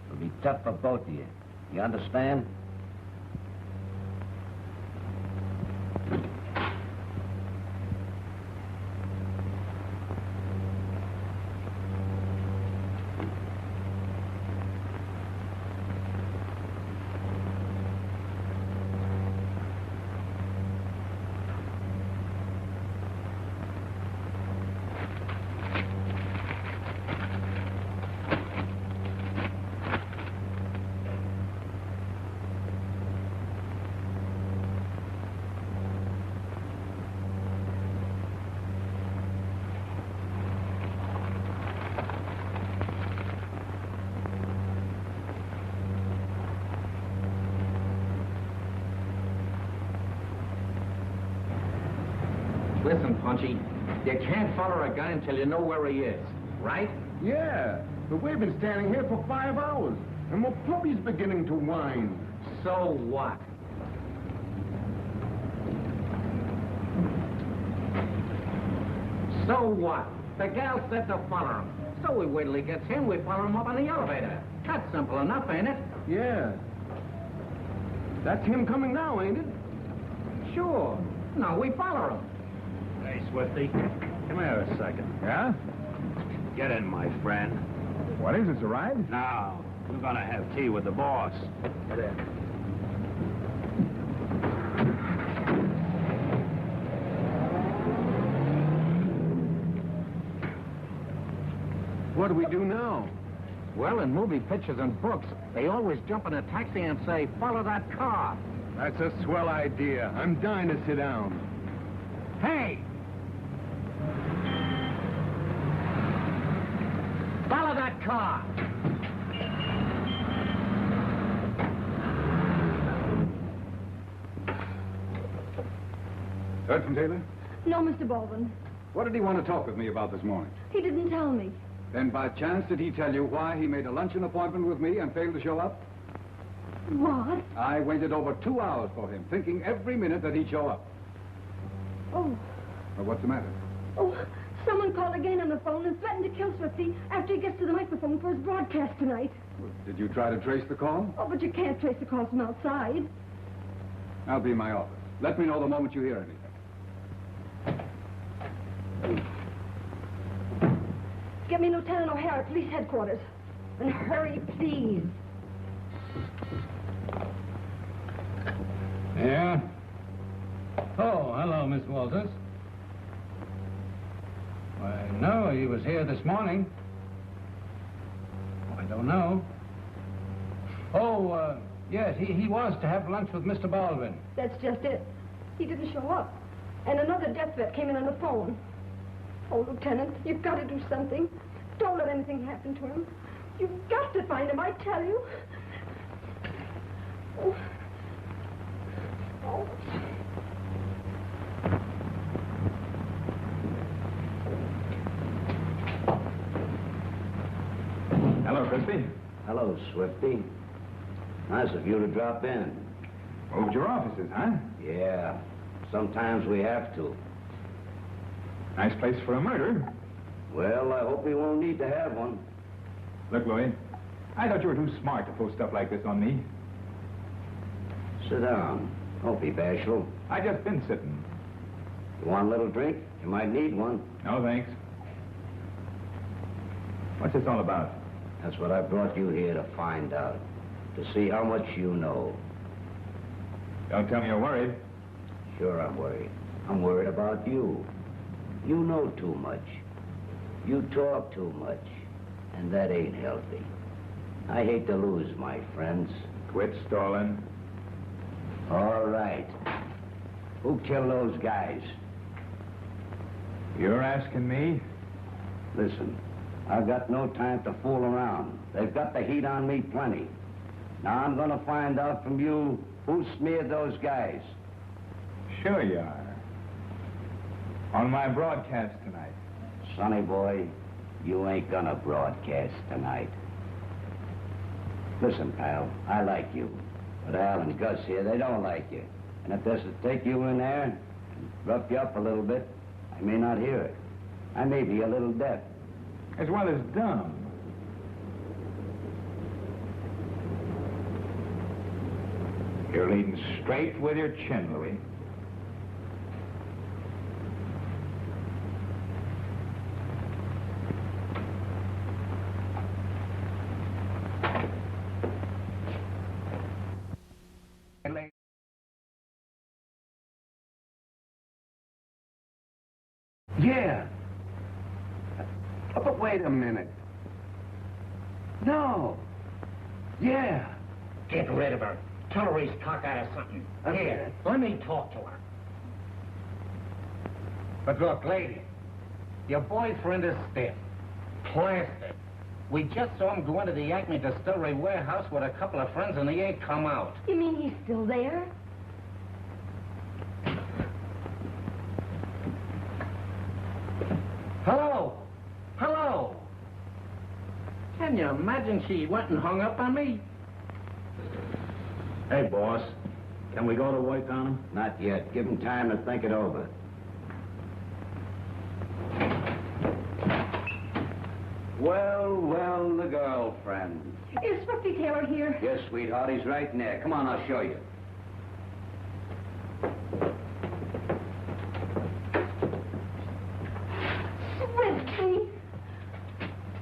it'll be tough for both of you. You understand? Listen, Punchy, you can't follow a guy until you know where he is, right? Yeah, but we've been standing here for 5 hours, and my puppy's beginning to whine. So what? So what? The gal said to follow him. So we wait till he gets in, we follow him up on the elevator. That's simple enough, ain't it? Yeah. That's him coming now, ain't it? Sure. Now we follow him. Hey, Swifty, come here a second. Yeah? Get in, my friend. What is this, a ride? Now, we're gonna have tea with the boss. Get in. What do we do now? Well, in movie pictures and books, they always jump in a taxi and say, follow that car. That's a swell idea. I'm dying to sit down. Hey! Follow that car! Heard from Taylor? No, Mr. Baldwin. What did he want to talk with me about this morning? He didn't tell me. Then by chance did he tell you why he made a luncheon appointment with me and failed to show up? What? I waited over 2 hours for him, thinking every minute that he'd show up. Oh. Well, what's the matter? Oh, someone called again on the phone and threatened to kill Swifty after he gets to the microphone for his broadcast tonight. Well, did you try to trace the call? Oh, but you can't trace the calls from outside. I'll be in my office. Let me know the moment you hear anything. Get me Lieutenant O'Hara, police headquarters. And hurry, please. Yeah? Oh, hello, Miss Walters. Why, no, he was here this morning. I don't know. Oh, yes, he was to have lunch with Mr. Baldwin. That's just it. He didn't show up. And another death threat came in on the phone. Oh, Lieutenant, you've got to do something. Don't let anything happen to him. You've got to find him, I tell you. Oh. Oh. Hello, Crispy. Hello, Swifty. Nice of you to drop in. Moved your offices, huh? Yeah. Sometimes we have to. Nice place for a murder. Well, I hope we won't need to have one. Look, Louie, I thought you were too smart to post stuff like this on me. Sit down. Don't be bashful. I just been sitting. You want a little drink? You might need one. No, thanks. What's this all about? That's what I brought you here to find out. To see how much you know. Don't tell me you're worried. Sure I'm worried. I'm worried about you. You know too much. You talk too much. And that ain't healthy. I hate to lose my friends. Quit stalling. All right. Who killed those guys? You're asking me? Listen, I've got no time to fool around. They've got the heat on me plenty. Now I'm gonna find out from you who smeared those guys. Sure you are. On my broadcast tonight. Sonny boy, you ain't gonna broadcast tonight. Listen, pal, I like you. But Al and Gus here, they don't like you. And if this will take you in there and rough you up a little bit, I may not hear it. I may be a little deaf. As well as dumb. You're leading straight with your chin, Louie. Yeah. But wait a minute. No. Yeah. Get rid of her. Tell her he's cock out of something. Here, let me talk to her. But look, lady, your boyfriend is stiff, plastered. We just saw him go into the Acme Distillery warehouse with a couple of friends and he ain't come out. You mean he's still there? Hello? Hello? Can you imagine she went and hung up on me? Hey, boss. Can we go to work on him? Not yet. Give him time to think it over. Well, the girlfriend. Is Swifty Taylor here? Yes, sweetheart, he's right in there. Come on, I'll show you. Swifty!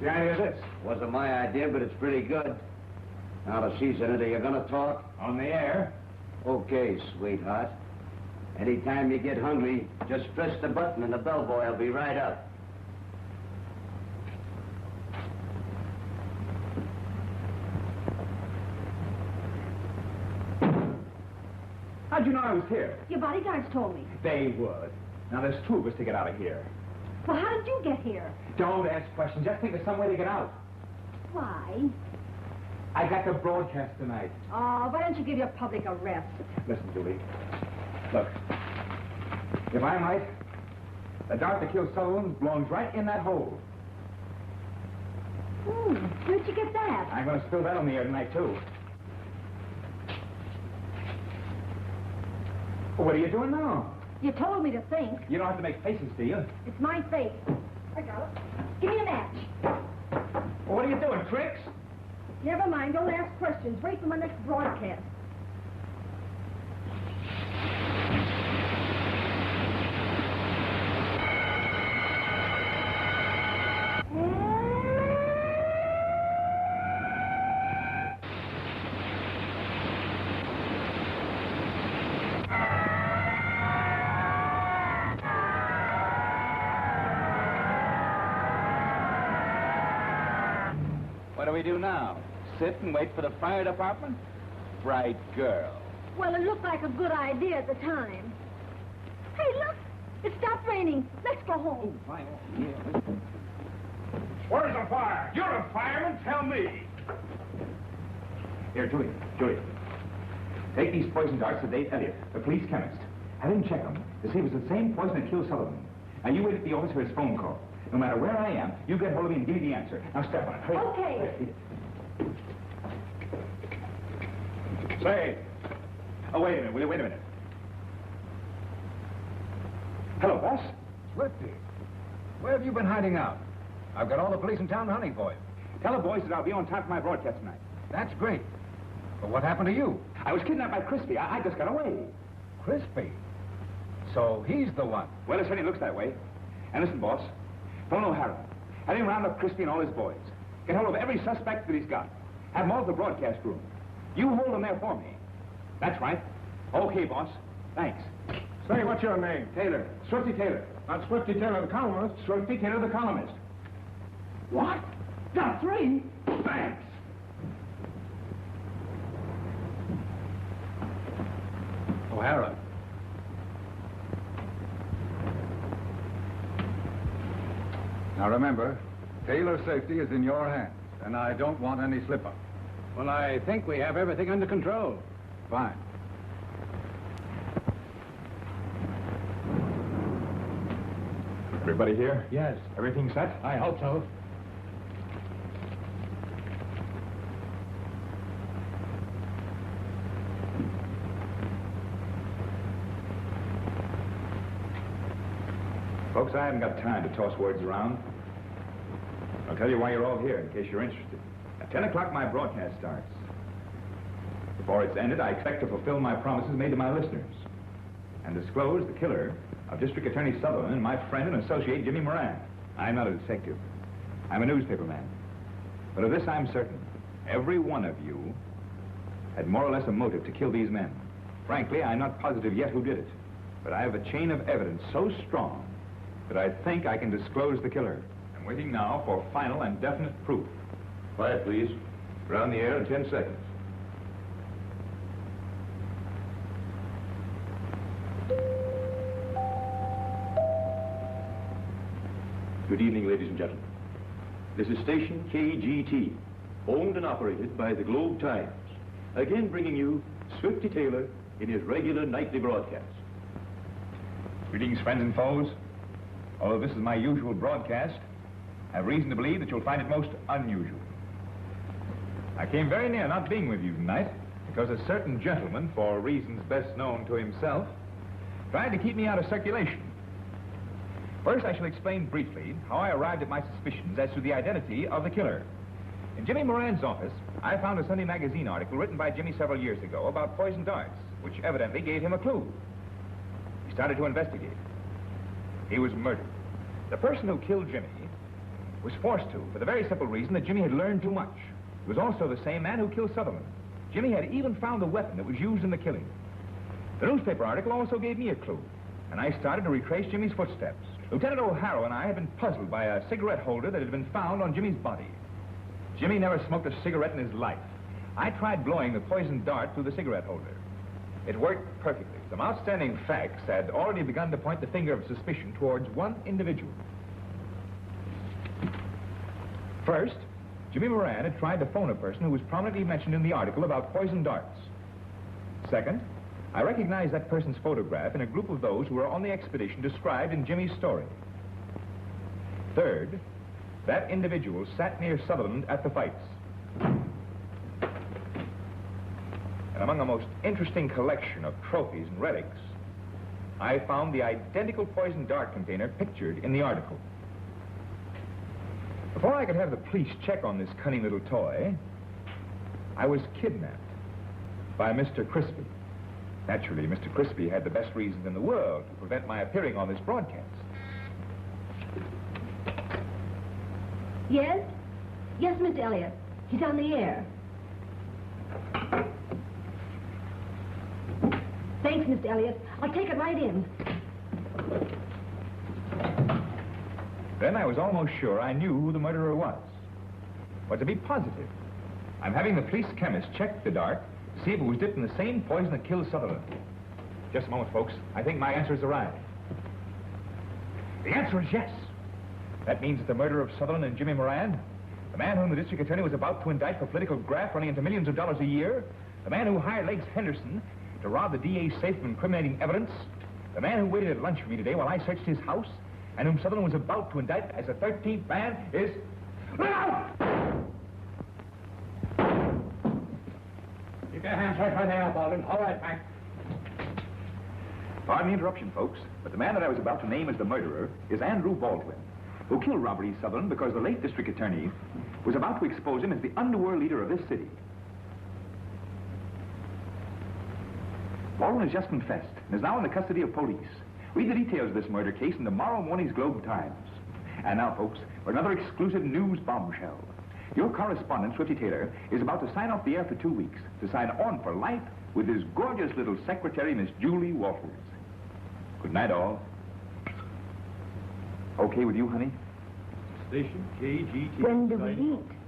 The idea of this? Wasn't my idea, but it's pretty good. Now that she's in it, are you gonna talk? On the air. Okay, sweetheart. Anytime you get hungry, just press the button and the bellboy will be right up. How'd you know I was here? Your bodyguards told me. They would. Now, there's two of us to get out of here. Well, how did you get here? Don't ask questions. Just think of some way to get out. Why? I got the broadcast tonight. Oh, why don't you give your public a rest? Listen, Julie. Look. If I'm right, the dart that killed Sullivan belongs right in that hole. Where'd you get that? I'm going to spill that on the air tonight, too. Well, what are you doing now? You told me to think. You don't have to make faces, do you? It's my face. I got it. Give me a match. Well, what are you doing, tricks? Never mind. Don't ask questions. Wait for my next broadcast. What do we do now? Sit and wait for the fire department? Bright girl. Well, it looked like a good idea at the time. Hey, look! It stopped raining. Let's go home. Oh, fine. Yeah. Where's the fire? You're a fireman. Tell me. Here, Julie. Take these poison darts to Dave Elliott, the police chemist. Have him check them to see if it's the same poison that killed Sullivan. Now, you wait at the office for his phone call. No matter where I am, you get hold of me and give me the answer. Now, step on it. Hurry. Okay. Say. Oh, wait a minute, will you? Wait a minute. Hello, boss. Swifty, where have you been hiding out? I've got all the police in town hunting for you. Tell the boys that I'll be on time for my broadcast tonight. That's great. But what happened to you? I was kidnapped by Crispy. I just got away. Crispy? So he's the one. Well, it certainly looks that way. And listen, boss. Phone O'Hara. Have him round up Crispy and all his boys. Get hold of every suspect that he's got. Have them all at the broadcast room. You hold them there for me. That's right. Okay, boss. Thanks. Say, what's your name? Taylor. Swifty Taylor. Not Swifty Taylor, the columnist. Swifty Taylor, the columnist. What? Got three? Thanks. O'Hara. Now remember, Taylor's safety is in your hands, and I don't want any slip-up. Well, I think we have everything under control. Fine. Everybody here? Yes. Everything set? I hope so. Folks, I haven't got time to toss words around. I'll tell you why you're all here, in case you're interested. At 10 o'clock, my broadcast starts. Before it's ended, I expect to fulfill my promises made to my listeners and disclose the killer of District Attorney Sutherland and my friend and associate, Jimmy Moran. I'm not a detective. I'm a newspaper man. But of this I'm certain. Every one of you had more or less a motive to kill these men. Frankly, I'm not positive yet who did it. But I have a chain of evidence so strong that I think I can disclose the killer. I'm waiting now for final and definite proof. Quiet, please. Round the air in 10 seconds. Good evening, ladies and gentlemen. This is station KGT, owned and operated by the Globe Times. Again bringing you Swifty Taylor in his regular nightly broadcast. Greetings, friends and foes. Although this is my usual broadcast, I have reason to believe that you'll find it most unusual. I came very near not being with you tonight because a certain gentleman, for reasons best known to himself, tried to keep me out of circulation. First, I shall explain briefly how I arrived at my suspicions as to the identity of the killer. In Jimmy Moran's office, I found a Sunday magazine article written by Jimmy several years ago about poison darts, which evidently gave him a clue. He started to investigate. He was murdered. The person who killed Jimmy was forced to, for the very simple reason that Jimmy had learned too much. It was also the same man who killed Sutherland. Jimmy had even found the weapon that was used in the killing. The newspaper article also gave me a clue, and I started to retrace Jimmy's footsteps. Lieutenant O'Hara and I had been puzzled by a cigarette holder that had been found on Jimmy's body. Jimmy never smoked a cigarette in his life. I tried blowing the poisoned dart through the cigarette holder. It worked perfectly. Some outstanding facts had already begun to point the finger of suspicion towards one individual. First, Jimmy Moran had tried to phone a person who was prominently mentioned in the article about poisoned darts. Second, I recognized that person's photograph in a group of those who were on the expedition described in Jimmy's story. Third, that individual sat near Sutherland at the fights. And among a most interesting collection of trophies and relics, I found the identical poison dart container pictured in the article. Before I could have the police check on this cunning little toy, I was kidnapped by Mr. Crispy. Naturally, Mr. Crispy had the best reasons in the world to prevent my appearing on this broadcast. Yes? Yes, Mr. Elliot. He's on the air. Thanks, Mr. Elliot. I'll take it right in. Then I was almost sure I knew who the murderer was. But to be positive, I'm having the police chemist check the dart to see if it was dipped in the same poison that killed Sutherland. Just a moment, folks. I think my answer has arrived. The answer is yes. That means that the murderer of Sutherland and Jimmy Moran, the man whom the district attorney was about to indict for political graft running into millions of dollars a year, the man who hired Legs Henderson to rob the DA's safe of incriminating evidence, the man who waited at lunch for me today while I searched his house, and whom Sutherland was about to indict as the 13th man is... Look out! Keep your hands right there, Weldon. All right, Frank. Pardon the interruption, folks, but the man that I was about to name as the murderer is Andrew Baldwin, who killed Robert E. Sutherland because the late district attorney was about to expose him as the underworld leader of this city. Baldwin has just confessed and is now in the custody of police. Read the details of this murder case in tomorrow morning's Globe Times. And now, folks, for another exclusive news bombshell. Your correspondent, Swifty Taylor, is about to sign off the air for 2 weeks, to sign on for life with his gorgeous little secretary, Miss Julie Walters. Good night, all. Okay with you, honey? Station KGT. When do we eat?